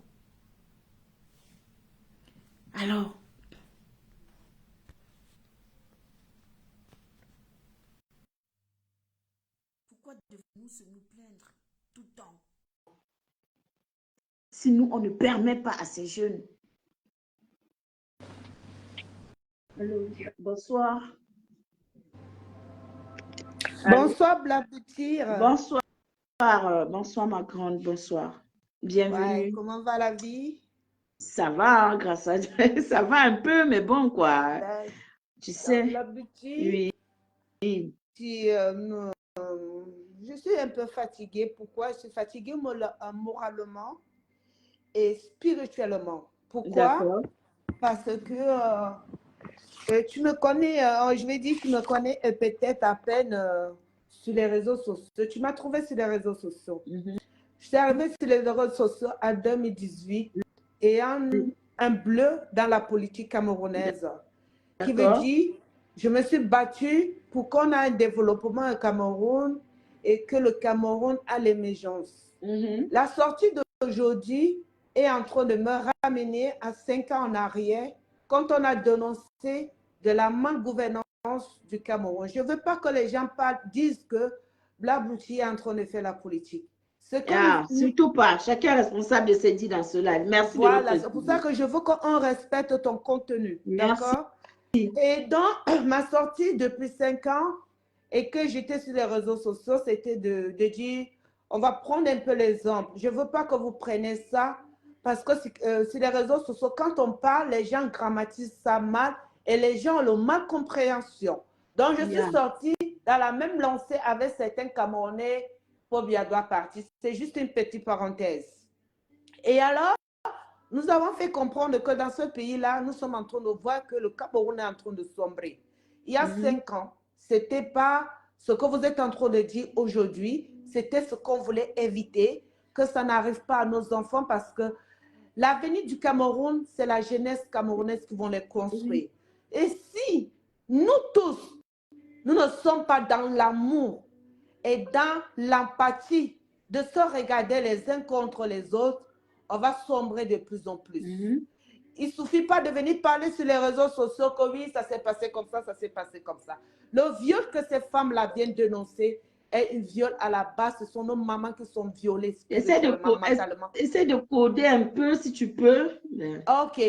Alors, pourquoi devons-nous nous plaindre tout le temps? Si nous, on ne permet pas à ces jeunes. Allô, bonsoir. Bonsoir, Blaboutir. Bonsoir, bonsoir ma grande, bonsoir. Bienvenue. Ouais, comment va la vie? Ça va, hein, grâce à Dieu. Ça va un peu, mais bon, quoi. Ben, Tu sais, Blaboutir, oui. je suis un peu fatiguée. Pourquoi? Je suis fatiguée moralement et spirituellement. Pourquoi? D'accord. Parce que tu me connais, je vais dire, tu me connais peut-être à peine sur les réseaux sociaux. Tu m'as trouvé sur les réseaux sociaux. Mhm. Je suis arrivée sur les réseaux sociaux en 2018 et un bleu dans la politique camerounaise. Qui veut dire, je me suis battue pour qu'on ait un développement au Cameroun et que le Cameroun a l'émergence. La sortie d'aujourd'hui est en train de me ramener à 5 ans en arrière quand on a dénoncé de la malgouvernance du Cameroun. Je ne veux pas que les gens disent que Blabouti est en train de faire la politique. Surtout pas. Chacun est responsable de ses dits dans cela. Merci voilà, de c'est pour ça que je veux qu'on respecte ton contenu. Merci. D'accord? Et donc, ma sortie depuis 5 ans et que j'étais sur les réseaux sociaux, c'était de dire, on va prendre un peu l'exemple. Je ne veux pas que vous preniez ça parce que sur les réseaux sociaux, quand on parle, les gens grammatisent ça mal et les gens ont le mal compréhension. Donc, je suis sortie dans la même lancée avec certains Camerounais pour Biadoua partir. C'est juste une petite parenthèse. Et alors, nous avons fait comprendre que dans ce pays-là, nous sommes en train de voir que le Cameroun est en train de sombrer. Il y a 5 ans, ce n'était pas ce que vous êtes en train de dire aujourd'hui, c'était ce qu'on voulait éviter, que ça n'arrive pas à nos enfants parce que l'avenir du Cameroun, c'est la jeunesse camerounaise qui vont les construire. Et si nous tous, nous ne sommes pas dans l'amour et dans l'empathie de se regarder les uns contre les autres, on va sombrer de plus en plus. Il ne suffit pas de venir parler sur les réseaux sociaux que oui, ça s'est passé comme ça s'est passé comme ça. Le viol que ces femmes-là viennent dénoncer est un viol à la base. Ce sont nos mamans qui sont violées spirituellement, mentalement. Essaie de coder un peu si tu peux. Ok.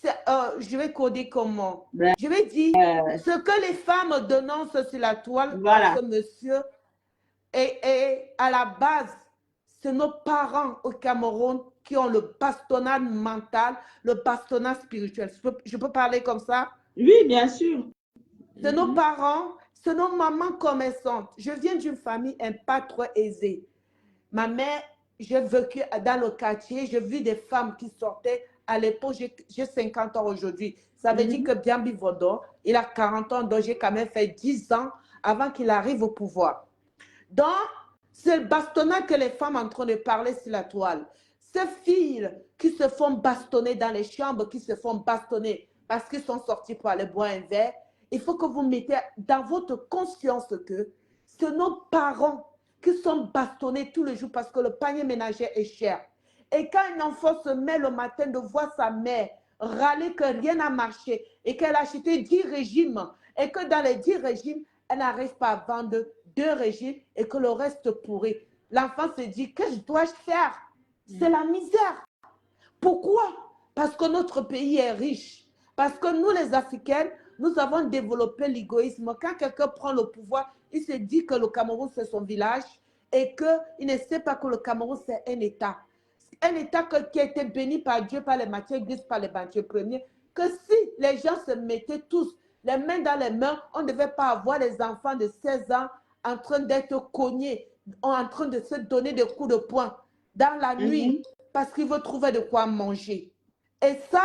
Je vais coder comment? Je vais dire ce que les femmes dénoncent sur la toile, ce monsieur, et à la base, c'est nos parents au Cameroun qui ont le bastonnage mental, le bastonnage spirituel. Je peux parler comme ça? Oui, bien sûr. C'est nos parents, c'est nos mamans commerçantes. Je viens d'une famille pas trop aisée. Ma mère, j'ai vécu dans le quartier, j'ai vu des femmes qui sortaient. À l'époque, j'ai 50 ans aujourd'hui. Ça veut dire que Biambi Vodo, il a 40 ans, donc j'ai quand même fait 10 ans avant qu'il arrive au pouvoir. Donc, c'est le bastonnage que les femmes sont en train de parler sur la toile. Ces filles qui se font bastonner dans les chambres, qui se font bastonner parce qu'ils sont sortis pour aller boire un verre, il faut que vous mettez dans votre conscience que c'est nos parents qui sont bastonnés tous les jours parce que le panier ménager est cher. Et quand un enfant se met le matin de voir sa mère râler que rien n'a marché et qu'elle a acheté 10 régimes et que dans les 10 régimes, elle n'arrive pas à vendre 2 régimes et que le reste pourri. L'enfant se dit, que dois-je faire? C'est la misère. Pourquoi? Parce que notre pays est riche. Parce que nous, les Africains, nous avons développé l'égoïsme. Quand quelqu'un prend le pouvoir, il se dit que le Cameroun, c'est son village et qu'il ne sait pas que le Cameroun, c'est un État. Un État qui a été béni par Dieu, par les matières grises, par les banquiers premiers, que si les gens se mettaient tous les mains dans les mains, on ne devait pas avoir les enfants de 16 ans en train d'être cognés, en train de se donner des coups de poing dans la nuit parce qu'ils veulent trouver de quoi manger. Et ça,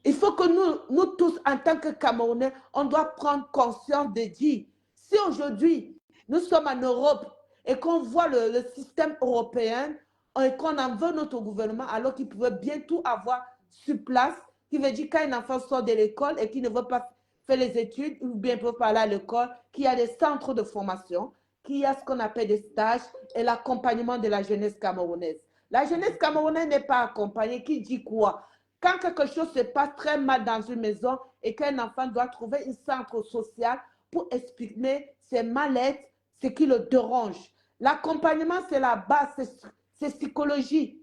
il faut que nous tous, en tant que Camerounais, on doit prendre conscience de dire, si aujourd'hui, nous sommes en Europe et qu'on voit le système européen et qu'on en veut notre gouvernement, alors qu'il pouvait bien tout avoir sur place, qui veut dire quand un enfant sort de l'école et qu'il ne veut pas faire les études, ou bien peut pas aller à l'école, qu'il y a des centres de formation, qu'il y a ce qu'on appelle des stages et l'accompagnement de la jeunesse camerounaise. La jeunesse camerounaise n'est pas accompagnée, qui dit quoi? Quand quelque chose se passe très mal dans une maison et qu'un enfant doit trouver un centre social pour exprimer ses mal-être, ce qui le dérange. L'accompagnement, c'est la base, c'est psychologie.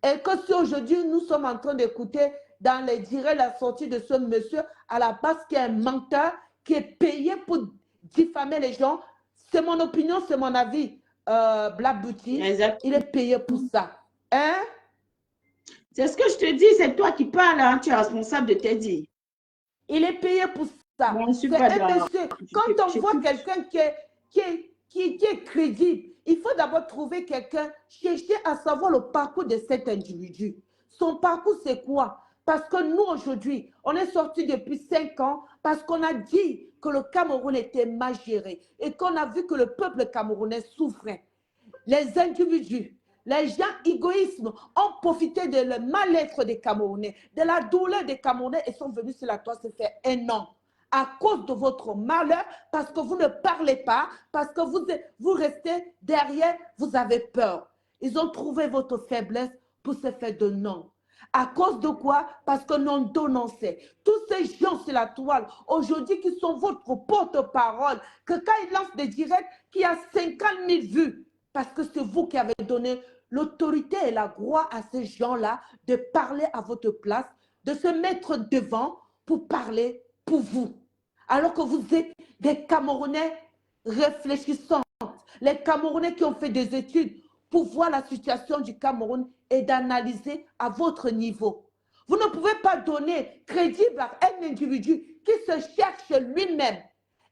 Et que si aujourd'hui, nous sommes en train d'écouter dans les directs la sortie de ce monsieur, à la base, qui est un menteur, qui est payé pour diffamer les gens, c'est mon opinion, c'est mon avis, Black Beauty, il est payé pour ça. Hein? C'est ce que je te dis, c'est toi qui parles, hein, tu es responsable de tes dits. Il est payé pour ça. Bon, C'est un monsieur. Quand on voit quelqu'un qui est crédible, il faut d'abord trouver quelqu'un, chercher à savoir le parcours de cet individu. Son parcours, c'est quoi? Parce que nous, aujourd'hui, on est sortis depuis 5 ans parce qu'on a dit que le Cameroun était mal géré et qu'on a vu que le peuple camerounais souffrait. Les individus, les gens égoïstes ont profité de le mal-être des Camerounais, de la douleur des Camerounais et sont venus sur la toile se faire un an. À cause de votre malheur, parce que vous ne parlez pas, parce que vous restez derrière, vous avez peur. Ils ont trouvé votre faiblesse pour se faire de non. À cause de quoi? Parce que non dénonçait. Tous ces gens sur la toile, aujourd'hui, qui sont votre porte-parole, que quand ils lancent des directs, qui a 50 000 vues, parce que c'est vous qui avez donné l'autorité et la gloire à ces gens-là de parler à votre place, de se mettre devant pour parler pour vous. Alors que vous êtes des Camerounais réfléchissants, les Camerounais qui ont fait des études pour voir la situation du Cameroun et d'analyser à votre niveau. Vous ne pouvez pas donner crédible à un individu qui se cherche lui-même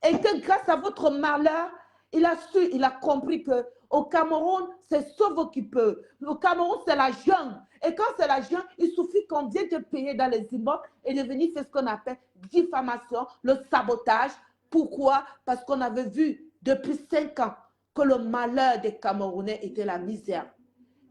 et que grâce à votre malheur, il a compris qu'au Cameroun, c'est sauve qui peut. Le Cameroun, c'est la jungle. Et quand c'est la jungle, il suffit qu'on vienne te payer dans les immeubles et de venir faire ce qu'on appelle diffamation, le sabotage. Pourquoi? Parce qu'on avait vu depuis 5 ans que le malheur des Camerounais était la misère.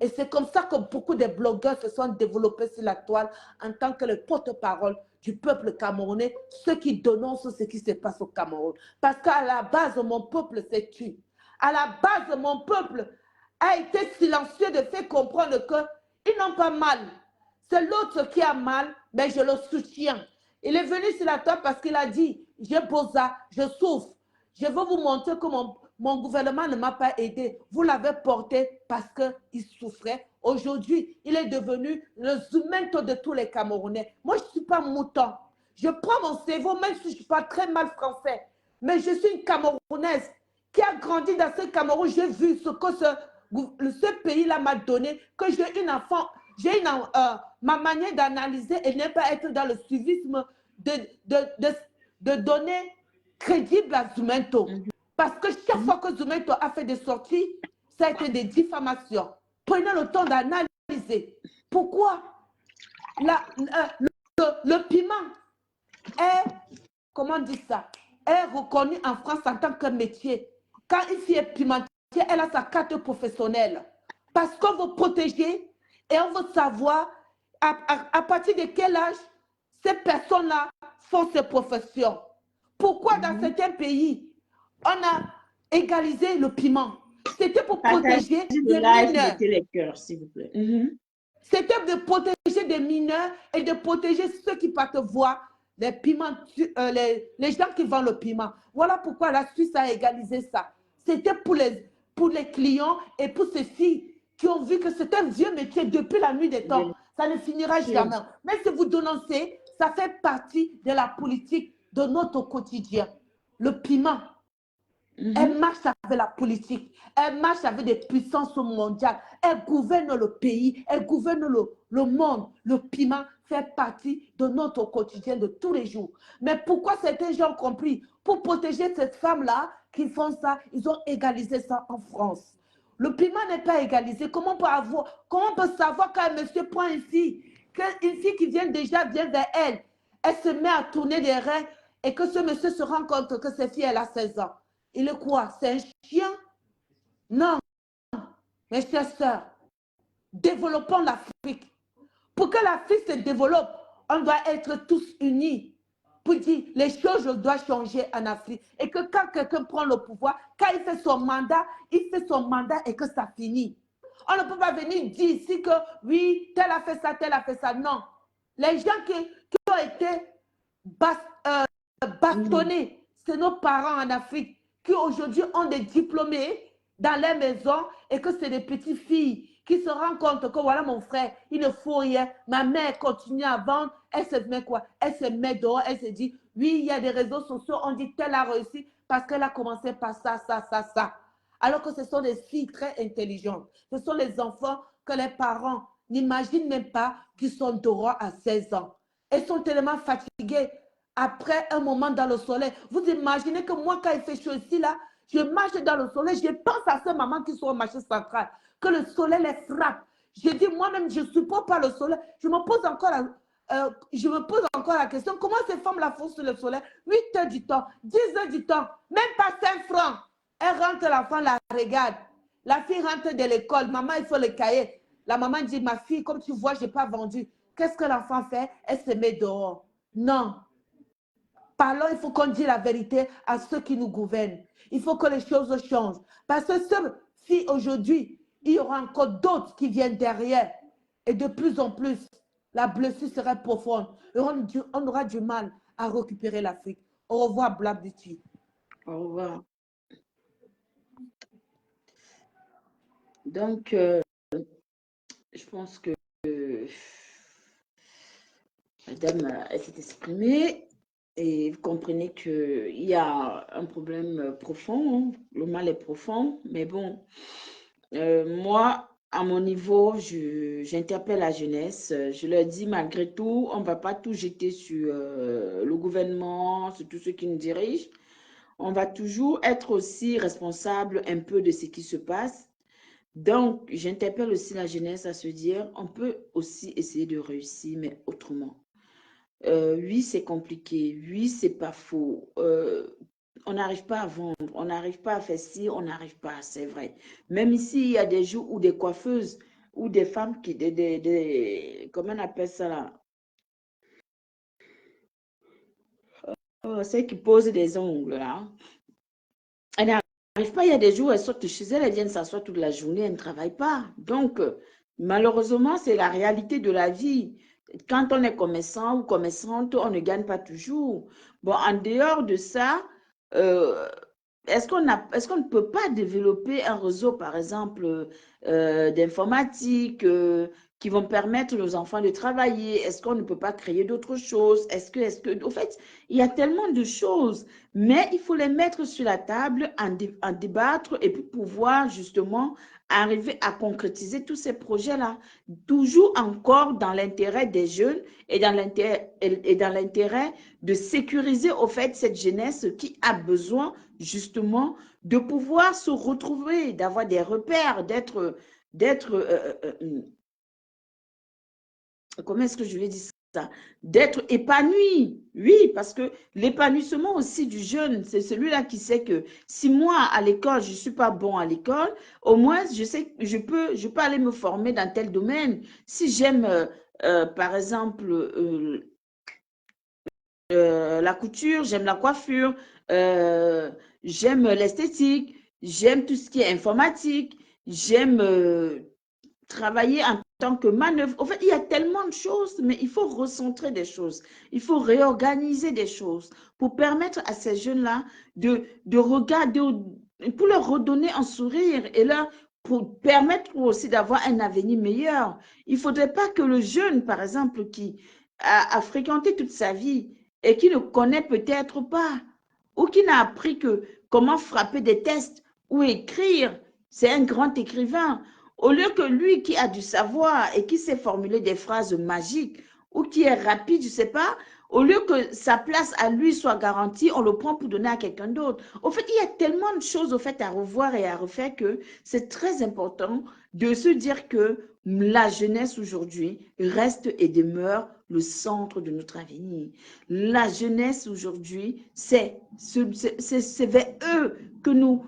Et c'est comme ça que beaucoup de blogueurs se sont développés sur la toile en tant que le porte-parole du peuple camerounais, ceux qui dénoncent ce qui se passe au Cameroun. Parce qu'à la base, mon peuple s'est tué. À la base, mon peuple a été silencieux de faire comprendre qu'ils n'ont pas mal. C'est l'autre qui a mal, mais je le soutiens. Il est venu sur la toile parce qu'il a dit, j'ai besoin, je souffre. Je veux vous montrer que mon gouvernement ne m'a pas aidé. Vous l'avez porté parce qu'il souffrait. Aujourd'hui, il est devenu le zoumento de tous les Camerounais. Moi, je ne suis pas mouton. Je prends mon cerveau, même si je ne suis pas très mal français. Mais je suis une Camerounaise qui a grandi dans ce Cameroun. J'ai vu ce que ce pays-là m'a donné, que j'ai une enfant, ma manière d'analyser et ne pas être dans le suivisme de donner crédible à Zoumento. Parce que chaque fois que Zoumento a fait des sorties, ça a été des diffamations. Prenez le temps d'analyser. Pourquoi le piment est, comment on dit ça, est reconnu en France en tant que métier. Quand une fille est pimentière, elle a sa carte professionnelle. Parce qu'on veut protéger et on veut savoir à partir de quel âge ces personnes-là font ces professions. Pourquoi dans certains pays, on a égalisé le piment? C'était pour protéger des mineurs. Les cœurs, s'il vous plaît. C'était de protéger des mineurs et de protéger ceux qui partent voir les piments, les gens qui vendent le piment. Voilà pourquoi la Suisse a égalisé ça. C'était pour les clients et pour ces filles qui ont vu que c'est un vieux métier depuis la nuit des temps. Ça ne finira jamais. Mais si vous dénoncez, ça fait partie de la politique de notre quotidien. Le piment, elle marche avec la politique, elle marche avec des puissances mondiales, elle gouverne le pays, elle gouverne le monde. Le piment fait partie de notre quotidien de tous les jours. Mais pourquoi certains gens ont compris? Pour protéger cette femme-là qui font ça, ils ont égalisé ça en France. Le piment n'est pas égalisé. Comment on peut savoir quand un monsieur prend une fille, qu'une fille qui vient vers elle, elle se met à tourner les reins et que ce monsieur se rend compte que cette fille, elle a 16 ans. Il est quoi? C'est un chien? Non, mes chers sœurs, développons l'Afrique. Pour que l'Afrique se développe, on doit être tous unis pour dire les choses doivent changer en Afrique. Et que quand quelqu'un prend le pouvoir, quand il fait son mandat et que ça finit. On ne peut pas venir dire ici que oui, tel a fait ça. Non. Les gens qui ont été bastonnés, c'est nos parents en Afrique qui aujourd'hui ont des diplômés dans les maisons et que c'est des petites filles qui se rendent compte que voilà mon frère, il ne faut rien. Ma mère continue à vendre, elle se met quoi? Elle se met dehors, elle se dit, oui, il y a des réseaux sociaux, on dit qu'elle a réussi parce qu'elle a commencé par ça. Alors que ce sont des filles très intelligentes. Ce sont les enfants que les parents n'imaginent même pas qu'ils sont dehors à 16 ans. Elles sont tellement fatiguées après un moment dans le soleil. Vous imaginez que moi, quand il fait chaud ici, là, je marche dans le soleil, je pense à ces mamans qui sont au marché central, que le soleil les frappe. Je dis moi-même, je ne supporte pas le soleil. Je me pose encore la question, comment ces femmes-là font sur le soleil? 8 heures du temps, 10 heures du temps, même pas 5 francs. Elle rentre, l'enfant la regarde. La fille rentre de l'école, maman, il faut le cahier. La maman dit, ma fille, comme tu vois, je n'ai pas vendu. Qu'est-ce que l'enfant fait? Elle se met dehors. Non. Parlons, il faut qu'on dise la vérité à ceux qui nous gouvernent. Il faut que les choses changent. Parce que ces filles aujourd'hui, il y aura encore d'autres qui viennent derrière. Et de plus en plus, la blessure sera profonde. Et on aura du mal à récupérer l'Afrique. Au revoir, Blabditi. Au revoir. Donc, je pense que madame, elle s'est exprimée. Et vous comprenez qu'il y a un problème profond, hein. Le mal est profond, mais bon, moi, à mon niveau, j'interpelle la jeunesse. Je leur dis, malgré tout, on ne va pas tout jeter sur le gouvernement, sur tous ceux qui nous dirigent. On va toujours être aussi responsable un peu de ce qui se passe. Donc, j'interpelle aussi la jeunesse à se dire, on peut aussi essayer de réussir, mais autrement. Oui, c'est compliqué. Oui, c'est pas faux. On n'arrive pas à vendre, on n'arrive pas à faire ci, on n'arrive pas, c'est vrai. Même ici, il y a des jours où des coiffeuses ou des femmes qui, comment on appelle ça là? Celles qui posent des ongles là. Elles n'arrivent pas, il y a des jours où elles sortent chez elles, elles viennent s'asseoir toute la journée, elles ne travaillent pas. Donc, malheureusement, c'est la réalité de la vie. Quand on est commerçant ou commerçante, on ne gagne pas toujours. Bon, en dehors de ça, est-ce qu'on ne peut pas développer un réseau, par exemple, d'informatique qui vont permettre aux enfants de travailler? Est-ce qu'on ne peut pas créer d'autres choses? Au fait, il y a tellement de choses, mais il faut les mettre sur la table, en débattre et puis pouvoir justement arriver à concrétiser tous ces projets-là, toujours encore dans l'intérêt des jeunes et dans l'intérêt de sécuriser au fait cette jeunesse qui a besoin justement de pouvoir se retrouver, d'avoir des repères, comment est-ce que je vais dire ça? D'être épanoui. Oui, parce que l'épanouissement aussi du jeune, c'est celui-là qui sait que si moi, à l'école, je ne suis pas bon à l'école, au moins, je sais que je peux aller me former dans tel domaine. Si j'aime, par exemple, la couture, j'aime la coiffure, j'aime l'esthétique, j'aime tout ce qui est informatique, j'aime travailler en tant que manœuvre. En fait, il y a tellement de choses, mais il faut recentrer des choses. Il faut réorganiser des choses pour permettre à ces jeunes-là de regarder, pour leur redonner un sourire et leur pour permettre aussi d'avoir un avenir meilleur. Il ne faudrait pas que le jeune, par exemple, qui a fréquenté toute sa vie et qui ne connaît peut-être pas ou qui n'a appris que comment frapper des tests ou écrire, c'est un grand écrivain. Au lieu que lui qui a du savoir et qui sait formuler des phrases magiques, ou qui est rapide, je ne sais pas, au lieu que sa place à lui soit garantie, on le prend pour donner à quelqu'un d'autre. Au fait, il y a tellement de choses au fait, à revoir et à refaire que c'est très important de se dire que la jeunesse aujourd'hui reste et demeure le centre de notre avenir. La jeunesse aujourd'hui, c'est vers eux que nous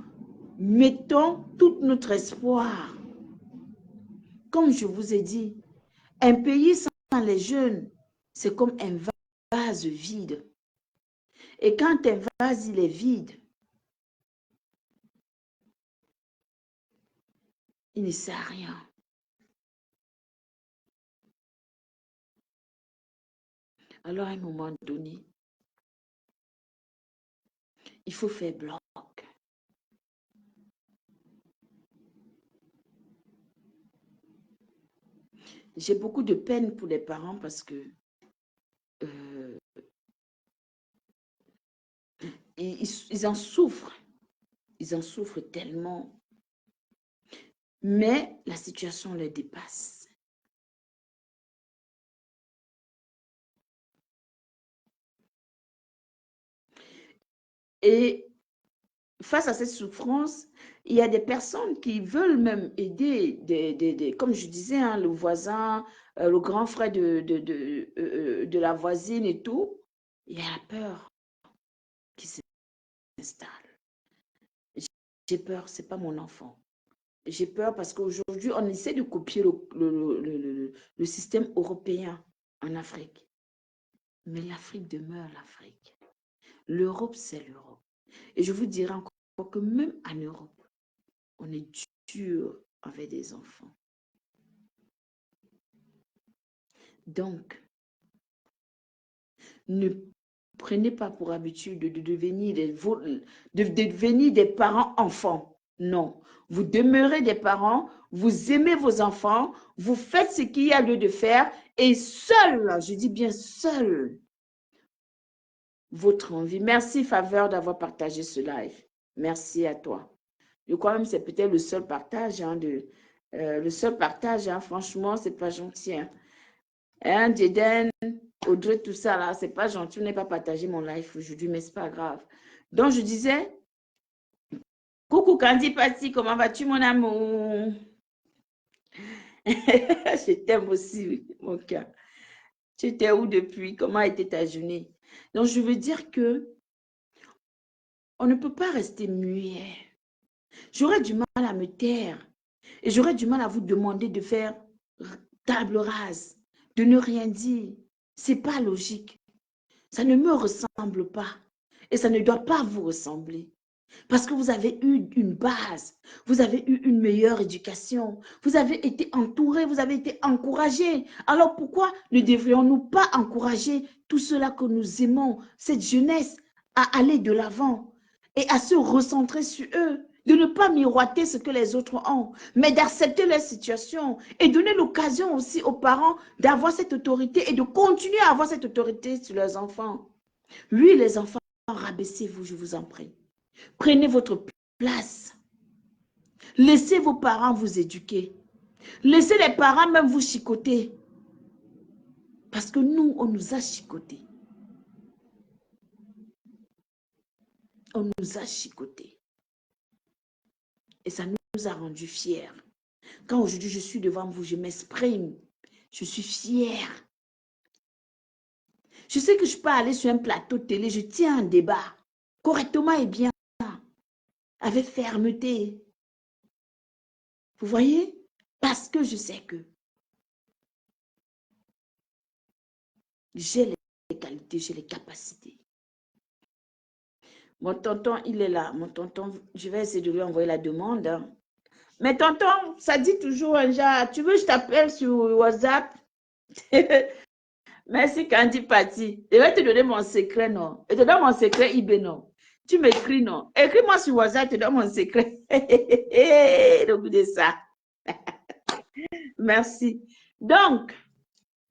mettons tout notre espoir. Comme je vous ai dit, un pays sans les jeunes, c'est comme un vase vide. Et quand un vase il est vide, il ne sert à rien. Alors à un moment donné, il faut faire bloc. J'ai beaucoup de peine pour les parents parce que ils en souffrent. Ils en souffrent tellement. Mais la situation les dépasse. Et face à cette souffrance, il y a des personnes qui veulent même aider, comme je disais, hein, le voisin, le grand frère de la voisine et tout. Il y a la peur qui s'installe. J'ai peur, ce n'est pas mon enfant. J'ai peur parce qu'aujourd'hui, on essaie de copier le système européen en Afrique. Mais l'Afrique demeure l'Afrique. L'Europe, c'est l'Europe. Et je vous dirai encore que même en Europe, on est dur avec des enfants. Donc, ne prenez pas pour habitude de devenir des parents enfants. Non. Vous demeurez des parents, vous aimez vos enfants, vous faites ce qu'il y a lieu de faire et seul, je dis bien seul, votre envie. Merci Faveur d'avoir partagé ce live. Merci à toi. Je crois même que c'est peut-être le seul partage, franchement, c'est pas gentil. Hein, Jaden, Audrey, tout ça là, c'est pas gentil. On n'est pas partagé mon live aujourd'hui, mais c'est pas grave. Donc, je disais, coucou Candy Patty, comment vas-tu mon amour? Je t'aime aussi, mon cœur. Tu étais où depuis? Comment a été ta journée? Donc, je veux dire que on ne peut pas rester muet. J'aurais du mal à me taire et j'aurais du mal à vous demander de faire table rase, de ne rien dire. C'est pas logique. Ça ne me ressemble pas et ça ne doit pas vous ressembler. Parce que vous avez eu une base, vous avez eu une meilleure éducation, vous avez été entouré, vous avez été encouragé. Alors pourquoi ne devrions-nous pas encourager tout cela que nous aimons, cette jeunesse, à aller de l'avant et à se recentrer sur eux, de ne pas miroiter ce que les autres ont, mais d'accepter leur situation et donner l'occasion aussi aux parents d'avoir cette autorité et de continuer à avoir cette autorité sur leurs enfants. Oui, les enfants, rabaissez-vous, je vous en prie. Prenez votre place. Laissez vos parents vous éduquer. Laissez les parents même vous chicoter. Parce que nous, on nous a chicotés. On nous a chicotés. Et ça nous a rendus fiers. Quand aujourd'hui je suis devant vous, je m'exprime. Je suis fière. Je sais que je peux aller sur un plateau de télé, je tiens un débat correctement et bien, avec fermeté. Vous voyez? Parce que je sais que j'ai les qualités, j'ai les capacités. Mon tonton, il est là. Mon tonton, je vais essayer de lui envoyer la demande. Hein. Mais tonton, ça dit toujours un genre, tu veux que je t'appelle sur WhatsApp? Merci Candy Patty. Je vais te donner mon secret, non? Je te donne mon secret eBay, non? Tu m'écris, non? Écris-moi sur WhatsApp, je te donne mon secret. Le goût de ça. Merci. Donc,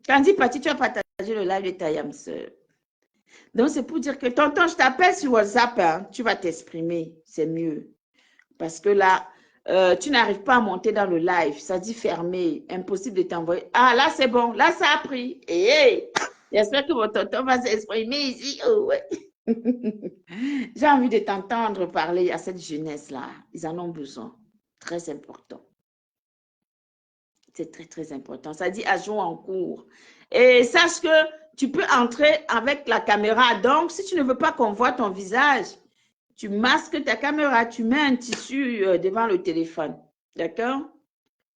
Candy Patty, tu as partagé le live de ta yam sœur. Donc, c'est pour dire que tonton, je t'appelle sur WhatsApp, hein, tu vas t'exprimer, c'est mieux. Parce que là, tu n'arrives pas à monter dans le live, ça dit fermé, impossible de t'envoyer. Ah, là, c'est bon, là, ça a pris. Hey, j'espère que votre tonton va s'exprimer ici. Oh, ouais. J'ai envie de t'entendre parler à cette jeunesse-là. Ils en ont besoin. Très important. C'est très, très important. Ça dit à jouer en cours. Et sache que tu peux entrer avec la caméra. Donc, si tu ne veux pas qu'on voit ton visage, tu masques ta caméra, tu mets un tissu devant le téléphone. D'accord?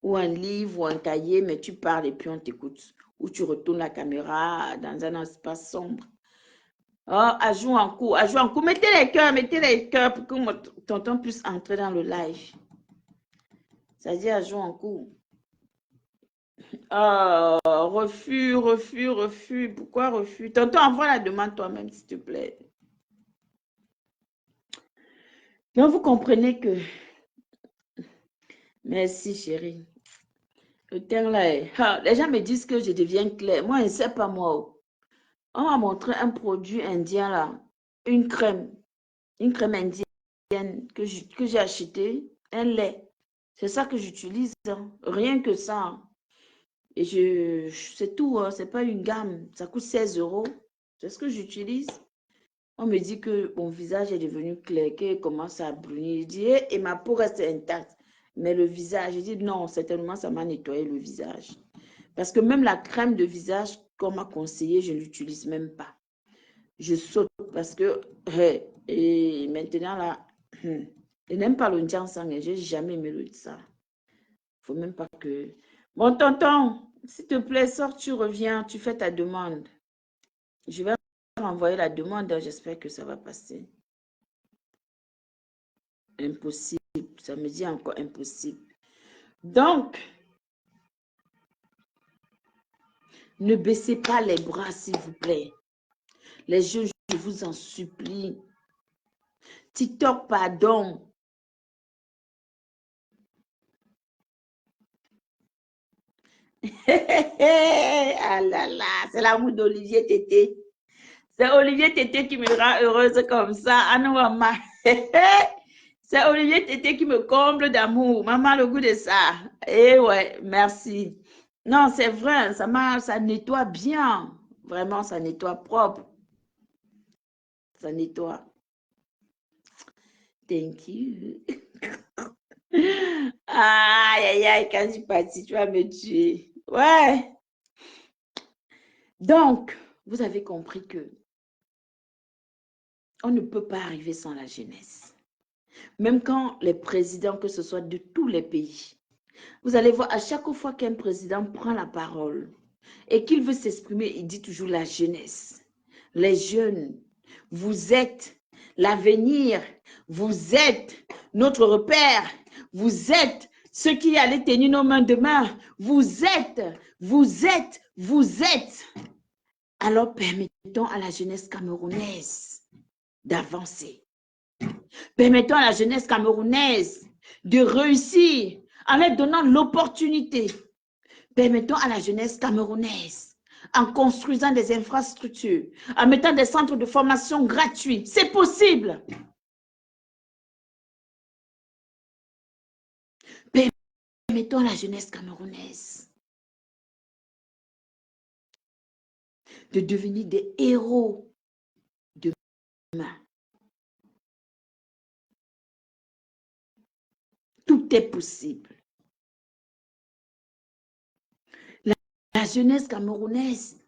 Ou un livre ou un cahier, mais tu parles et puis on t'écoute. Ou tu retournes la caméra dans un espace sombre. Oh, ajout en cours, ajout en cours. Mettez les cœurs pour que tonton puisse entrer dans le live. Ça dit ajout en cours. Oh, refus, refus, refus. Pourquoi refus? Tonton, envoie la demande toi-même, s'il te plaît. Donc, vous comprenez que... Merci, chérie. Le teint là, les gens me disent que je deviens claire. Moi, je ne sais pas moi. On m'a montré un produit indien là, une crème indienne que j'ai acheté, un lait. C'est ça que j'utilise, hein. Rien que ça, hein. Et c'est tout, hein. C'est pas une gamme. Ça coûte 16 euros. C'est ce que j'utilise. On me dit que mon visage est devenu clair, qu'il commence à brunir. Je dis, et ma peau reste intacte. Mais le visage, je dis non, certainement ça m'a nettoyé le visage. Parce que même la crème de visage qu'on m'a conseillé, je ne l'utilise même pas. Je saute parce que, et maintenant là, je n'aime pas le Njansang, je n'ai jamais aimé le ça. Il ne faut même pas que... Bon, tonton, s'il te plaît, sors, tu reviens, tu fais ta demande. Je vais renvoyer la demande, j'espère que ça va passer. Impossible, ça me dit encore impossible. Donc, ne baissez pas les bras, s'il vous plaît. Les jeunes, je vous en supplie. TikTok, pardon. Ah là là, c'est l'amour d'Olivier Tété. C'est Olivier Tété qui me rend heureuse comme ça. Ah non, maman. C'est Olivier Tété qui me comble d'amour. Maman, le goût de ça. Eh ouais, merci. Non, c'est vrai, ça nettoie bien. Vraiment, ça nettoie propre. Ça nettoie. Thank you. Aïe, aïe, aïe, quand je suis partie, tu vas me tuer. Ouais. Donc, vous avez compris que on ne peut pas arriver sans la jeunesse. Même quand les présidents, que ce soit de tous les pays, vous allez voir, à chaque fois qu'un président prend la parole et qu'il veut s'exprimer, il dit toujours la jeunesse. Les jeunes, vous êtes l'avenir, vous êtes notre repère, vous êtes ceux qui allaient tenir nos mains demain, vous êtes. Alors permettons à la jeunesse camerounaise d'avancer. Permettons à la jeunesse camerounaise de réussir en leur donnant l'opportunité. Permettons à la jeunesse camerounaise, en construisant des infrastructures, en mettant des centres de formation gratuits. C'est possible. Permettons à la jeunesse camerounaise de devenir des héros de demain. Tout est possible. La jeunesse camerounaise,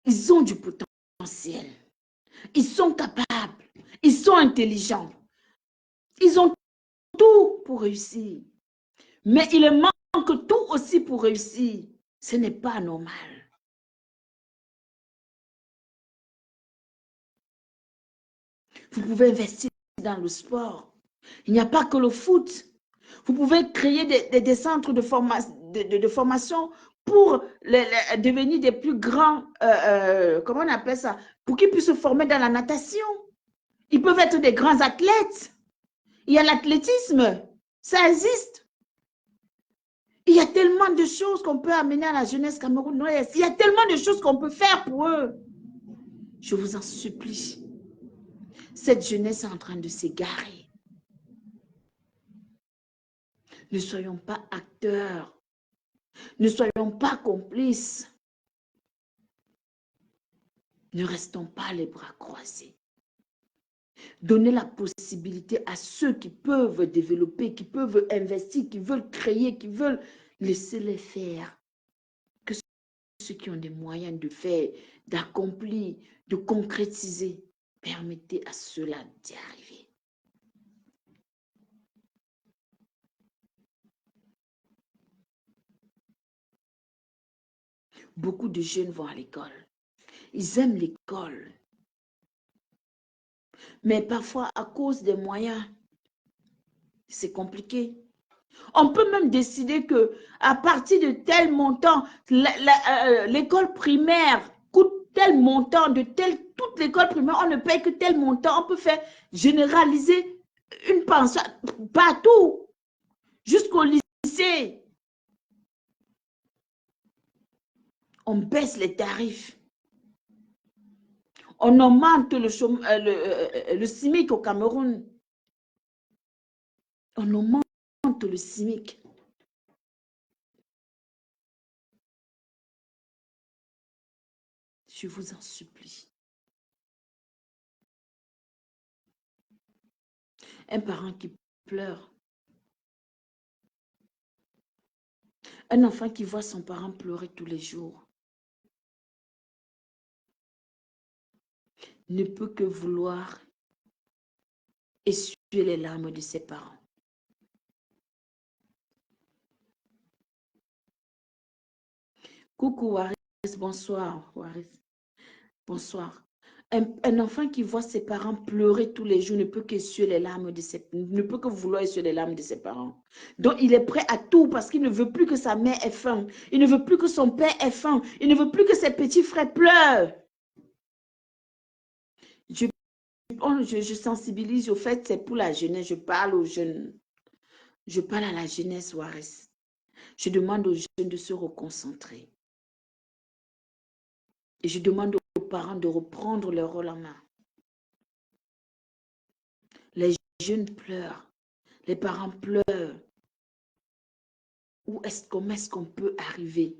ils ont du potentiel. Ils sont capables. Ils sont intelligents. Ils ont tout pour réussir. Mais il manque tout aussi pour réussir. Ce n'est pas normal. Vous pouvez investir dans le sport. Il n'y a pas que le foot. Vous pouvez créer des centres de formation pour devenir des plus grands, comment on appelle ça, pour qu'ils puissent se former dans la natation. Ils peuvent être des grands athlètes. Il y a l'athlétisme, ça existe. Il y a tellement de choses qu'on peut amener à la jeunesse camerounaise. Il y a tellement de choses qu'on peut faire pour eux. Je vous en supplie. Cette jeunesse est en train de s'égarer. Ne soyons pas acteurs. Ne soyons pas complices. Ne restons pas les bras croisés. Donnez la possibilité à ceux qui peuvent développer, qui peuvent investir, qui veulent créer, qui veulent laisser les faire. Que ceux qui ont des moyens de faire, d'accomplir, de concrétiser, permettez à ceux-là d'y arriver. Beaucoup de jeunes vont à l'école. Ils aiment l'école. Mais parfois, à cause des moyens, c'est compliqué. On peut même décider que à partir de tel montant, l'école primaire coûte tel montant, toute l'école primaire, on ne paye que tel montant. On peut faire généraliser une pension partout, jusqu'au lycée. On baisse les tarifs. On augmente le SMIC au Cameroun. On augmente le SMIC. Je vous en supplie. Un parent qui pleure. Un enfant qui voit son parent pleurer tous les jours ne peut que vouloir essuyer les larmes de ses parents. Coucou Waris, bonsoir Waris, bonsoir. Un enfant qui voit ses parents pleurer tous les jours ne peut qu'essuyer les larmes ne peut que vouloir essuyer les larmes de ses parents. Donc il est prêt à tout parce qu'il ne veut plus que sa mère ait faim. Il ne veut plus que son père ait faim. Il ne veut plus que ses petits frères pleurent. Je sensibilise au fait, c'est pour la jeunesse. Je parle aux jeunes. Je parle à la jeunesse Waris. Je demande aux jeunes de se reconcentrer. Et je demande aux parents de reprendre leur rôle en main. Les jeunes pleurent. Les parents pleurent. Comment est-ce qu'on peut arriver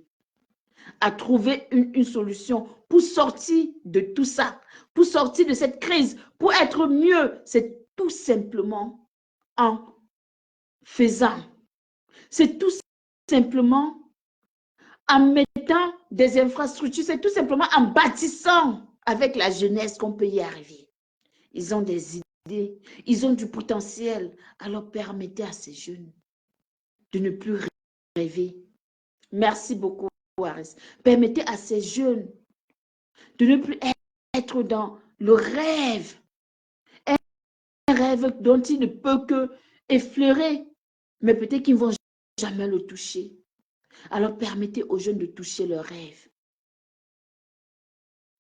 à trouver une solution pour sortir de tout ça, pour sortir de cette crise, pour être mieux? C'est tout simplement en faisant. C'est tout simplement en mettant des infrastructures. C'est tout simplement en bâtissant avec la jeunesse qu'on peut y arriver. Ils ont des idées, ils ont du potentiel. Alors permettez à ces jeunes de ne plus rêver. Merci beaucoup, Waris. Permettez à ces jeunes de ne plus être dans le rêve. Un rêve dont ils ne peuvent que effleurer, mais peut-être qu'ils ne vont jamais le toucher. Alors permettez aux jeunes de toucher leurs rêves.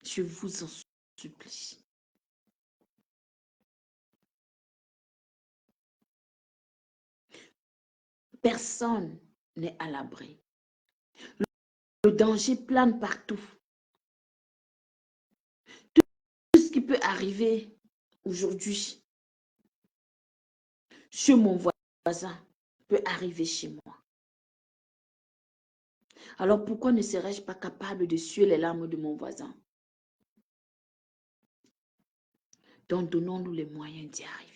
Je vous en supplie. Personne n'est à l'abri. Le danger plane partout. Tout ce qui peut arriver aujourd'hui chez mon voisin peut arriver chez moi. Alors pourquoi ne serais-je pas capable de suer les larmes de mon voisin? Donc donnons-nous les moyens d'y arriver.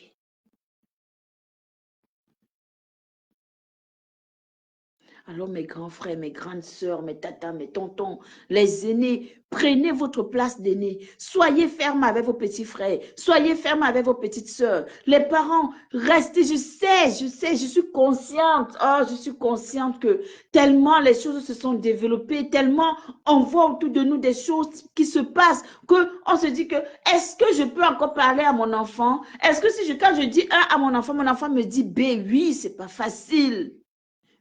Alors mes grands frères, mes grandes sœurs, mes tatas, mes tontons, les aînés, prenez votre place d'aînés. Soyez fermes avec vos petits frères. Soyez fermes avec vos petites sœurs. Les parents, restez, je sais, je suis consciente. Oh, je suis consciente que tellement les choses se sont développées, tellement on voit autour de nous des choses qui se passent, qu'on se dit que, est-ce que je peux encore parler à mon enfant? Est-ce que quand je dis A à mon enfant me dit B? Oui, c'est pas facile.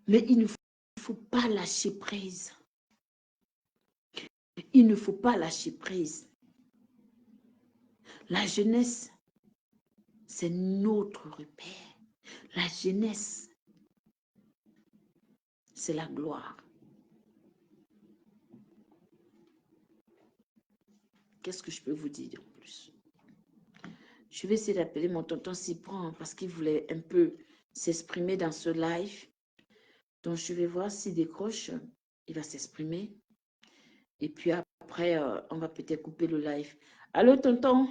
Mais il ne faut pas lâcher prise. Il ne faut pas lâcher prise. La jeunesse, c'est notre repère. La jeunesse, c'est la gloire. Qu'est-ce que je peux vous dire en plus? Je vais essayer d'appeler mon tonton Cyprien parce qu'il voulait un peu s'exprimer dans ce live. Donc, je vais voir s'il décroche. Il va s'exprimer. Et puis après, on va peut-être couper le live. Allô, tonton?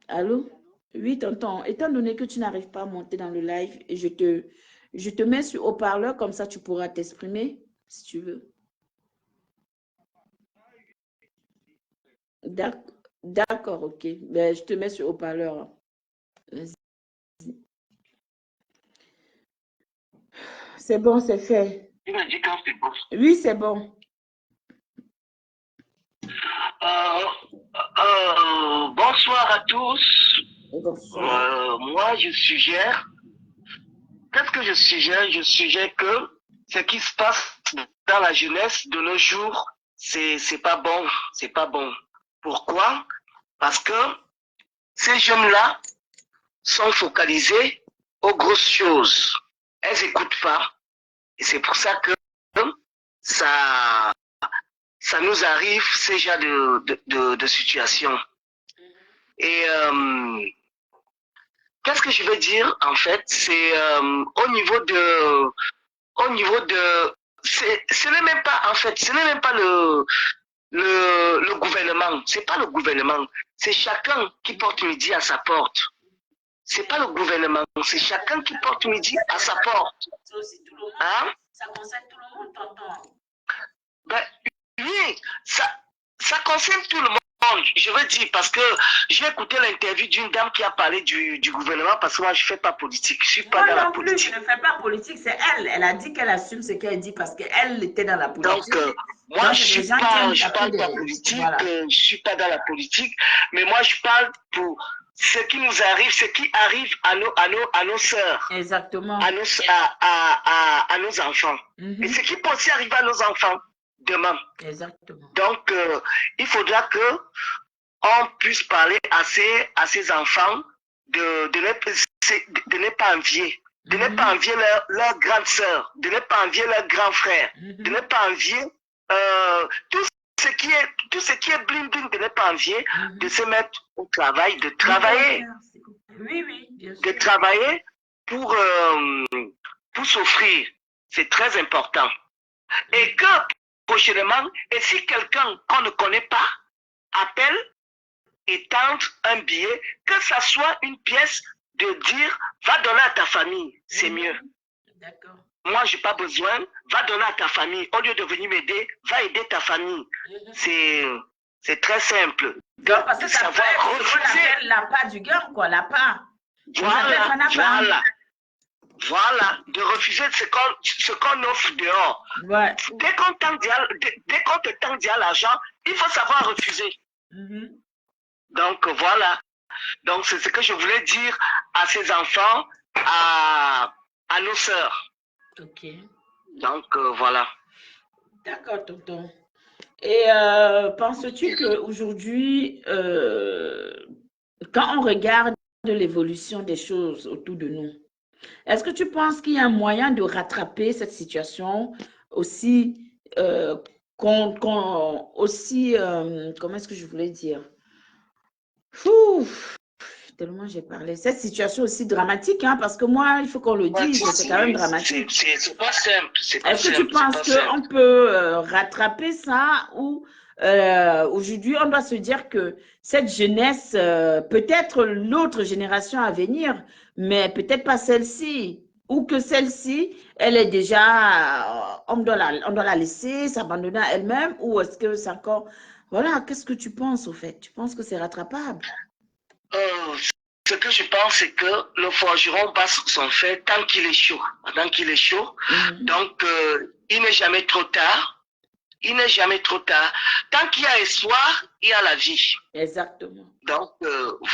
Allô? Oui, tonton. Étant donné que tu n'arrives pas à monter dans le live, et je te mets sur haut-parleur, comme ça tu pourras t'exprimer, si tu veux. D'accord, ok. Ben, je te mets sur haut-parleur. C'est bon, c'est fait. Il m'a dit quand c'est bon. Oui, c'est bon. Bonsoir à tous. Bonsoir. Moi, je suggère. Qu'est-ce que je suggère? Je suggère que ce qui se passe dans la jeunesse de nos jours, c'est pas bon. C'est pas bon. Pourquoi? Parce que ces jeunes-là sont focalisés aux grosses choses. Elles n'écoutent pas. Et c'est pour ça que ça nous arrive ces genres de situations. Et qu'est-ce que je veux dire en fait? C'est au niveau de ce n'est même pas en fait, ce n'est même pas le gouvernement. C'est pas le gouvernement. C'est chacun qui porte midi à sa porte. C'est pas le gouvernement. C'est chacun qui porte midi à sa porte. Hein? Ça concerne tout le monde, tonton. Ben, oui, ça concerne tout le monde. Je veux dire, parce que j'ai écouté l'interview d'une dame qui a parlé du gouvernement, parce que moi, je ne fais pas politique. Je ne suis pas Moi dans la non plus, politique. je ne fais pas politique, c'est elle. Elle a dit qu'elle assume ce qu'elle dit parce qu'elle était dans la politique. Donc, moi, Donc, je les ne gens parle tiennent pas des- politique, Voilà. je ne suis pas dans la politique, mais moi, je parle pour ce qui nous arrive, ce qui arrive à nos sœurs, Exactement. à nos enfants. Mhm. Et ce qui peut aussi arriver à nos enfants demain. Exactement. Donc, il faudra que on puisse parler à ces enfants de ne pas envier, de ne pas envier leur grande sœur, de ne pas envier leur grand frère, de ne pas envier tout ce qui est bling bling, de ne pas envier, de se mettre au travail, de travailler, Oui, bien sûr. de travailler pour s'offrir. C'est très important. Et que prochainement, et si quelqu'un qu'on ne connaît pas appelle et tente un billet, que ça soit une pièce de dire va donner à ta famille, c'est mieux. D'accord. Moi, je n'ai pas besoin, va donner à ta famille. Au lieu de venir m'aider, va aider ta famille. C'est très simple. Donc, parce que ça savoir fait refuser. l'appât du gain, quoi, l'appât. Voilà, de refuser ce qu'on offre dehors. Ouais. Dès qu'on te tend dire l'argent, il faut savoir refuser. Donc voilà. Donc c'est ce que je voulais dire à ces enfants, à nos sœurs. Ok. Donc voilà. D'accord, tonton. Et penses-tu qu'aujourd'hui, quand on regarde l'évolution des choses autour de nous, est-ce que tu penses qu'il y a un moyen de rattraper cette situation aussi, comment est-ce que je voulais dire? Tellement j'ai parlé. Cette situation aussi dramatique, hein, parce que moi, il faut qu'on le dise, c'est quand même dramatique. C'est pas simple. Est-ce que tu penses qu'on peut rattraper ça ou aujourd'hui, on doit se dire que cette jeunesse, peut-être l'autre génération à venir, mais peut-être pas celle-ci, ou que celle-ci, elle est déjà, on doit la laisser s'abandonner à elle-même, ou est-ce que c'est encore… Voilà, qu'est-ce que tu penses au fait? Tu penses que c'est rattrapable? Ce que je pense, c'est que le forgeron passe son fait tant qu'il est chaud. Tant qu'il est chaud. Donc, il n'est jamais trop tard. Il n'est jamais trop tard. Tant qu'il y a espoir, il y a la vie. Exactement. Donc,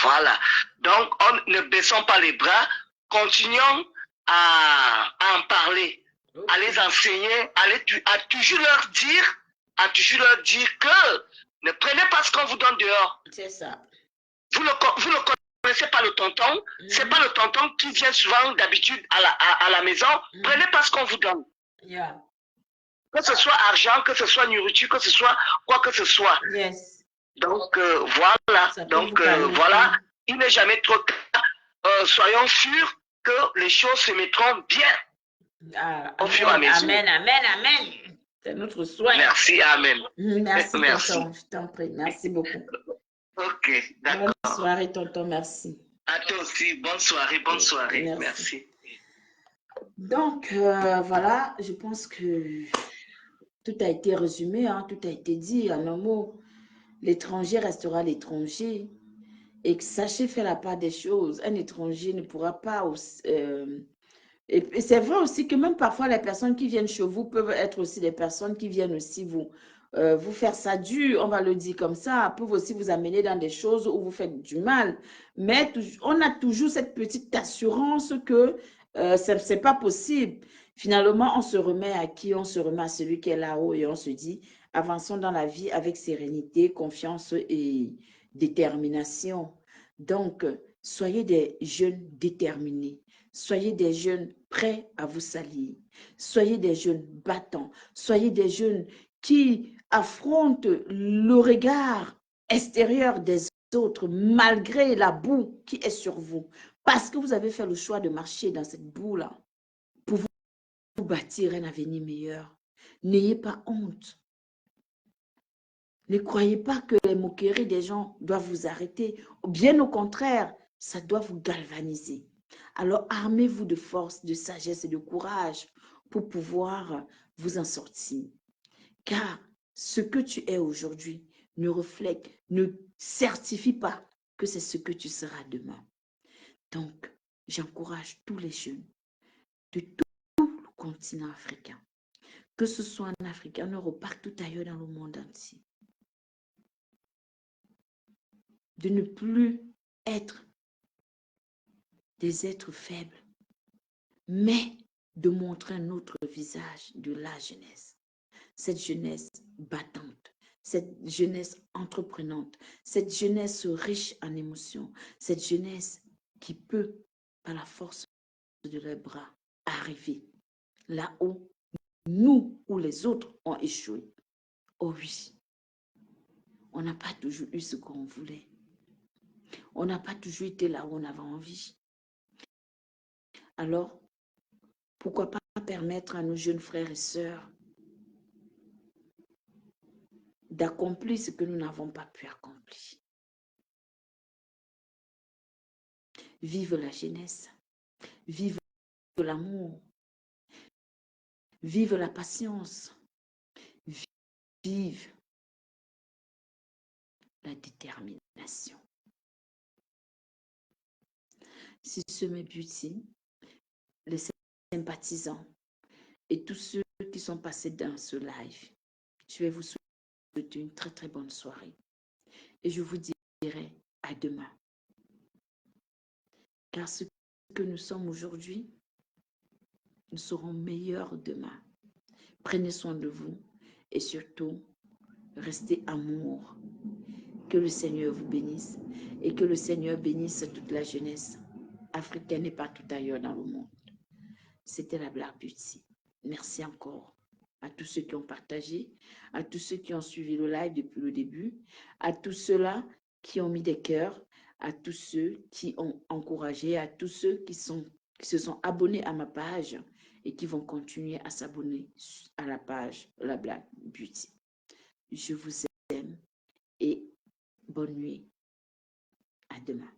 voilà. Donc, ne baissons pas les bras. Continuons à en parler, à les enseigner, à toujours leur dire que ne prenez pas ce qu'on vous donne dehors. C'est ça. Vous ne connaissez pas le tonton. C'est pas le tonton qui vient souvent d'habitude à la maison. Prenez pas ce qu'on vous donne. Yeah. Que ce soit argent, que ce soit nourriture, que ce soit quoi que ce soit. Yes. Donc, voilà. Donc, voilà. Il n'est jamais trop tard. Soyons sûrs que les choses se mettront bien. Ah, Au fur et à amen, mesure. amen, amen, amen. C'est notre souhait. Merci, amen. Merci, Merci. tonton. Je t'en prie. Merci beaucoup. Ok, Bonne d'accord. soirée, tonton. Merci. À toi aussi, bonne soirée, bonne soirée. Merci. Merci. Donc, voilà, je pense que tout a été résumé, hein, tout a été dit en un mot. L'étranger restera l'étranger. Et sachez faire la part des choses. Un étranger ne pourra pas... et c'est vrai aussi que même parfois, les personnes qui viennent chez vous peuvent être aussi des personnes qui viennent aussi vous faire ça dur, on va le dire comme ça, peuvent aussi vous amener dans des choses où vous faites du mal. Mais on a toujours cette petite assurance que ce n'est pas possible. Finalement, on se remet à qui? On se remet à celui qui est là-haut et on se dit, avançons dans la vie avec sérénité, confiance et détermination. Donc, soyez des jeunes déterminés. Soyez des jeunes prêts à vous salir. Soyez des jeunes battants. Soyez des jeunes qui affrontent le regard extérieur des autres malgré la boue qui est sur vous. Parce que vous avez fait le choix de marcher dans cette boue-là pour vous bâtir un avenir meilleur. N'ayez pas honte. Ne croyez pas que les moqueries des gens doivent vous arrêter. Bien au contraire, ça doit vous galvaniser. Alors armez-vous de force, de sagesse et de courage pour pouvoir vous en sortir. Car ce que tu es aujourd'hui ne reflète, ne certifie pas que c'est ce que tu seras demain. Donc, j'encourage tous les jeunes de tout le continent africain, que ce soit en Afrique, en Europe, partout ailleurs dans le monde entier, de ne plus être des êtres faibles, mais de montrer un autre visage de la jeunesse. Cette jeunesse battante, cette jeunesse entreprenante, cette jeunesse riche en émotions, cette jeunesse qui peut, par la force de leurs bras, arriver là où nous ou les autres ont échoué. Oh oui, on n'a pas toujours eu ce qu'on voulait. On n'a pas toujours été là où on avait envie. Alors, pourquoi pas permettre à nos jeunes frères et sœurs d'accomplir ce que nous n'avons pas pu accomplir? Vive la jeunesse, vive l'amour, vive la patience, vive la détermination. Si ce mes beauty, les sympathisants et tous ceux qui sont passés dans ce live, je vais vous souhaiter une très très bonne soirée. Et je vous dirai à demain. Car ce que nous sommes aujourd'hui, nous serons meilleurs demain. Prenez soin de vous et surtout, restez amour. Que le Seigneur vous bénisse et que le Seigneur bénisse toute la jeunesse africaine et partout ailleurs dans le monde. C'était la Black Beauty. Merci encore à tous ceux qui ont partagé, à tous ceux qui ont suivi le live depuis le début, à tous ceux-là qui ont mis des cœurs, à tous ceux qui ont encouragé, à tous ceux qui se sont abonnés à ma page et qui vont continuer à s'abonner à la page La Black Beauty. Je vous aime et bonne nuit. À demain.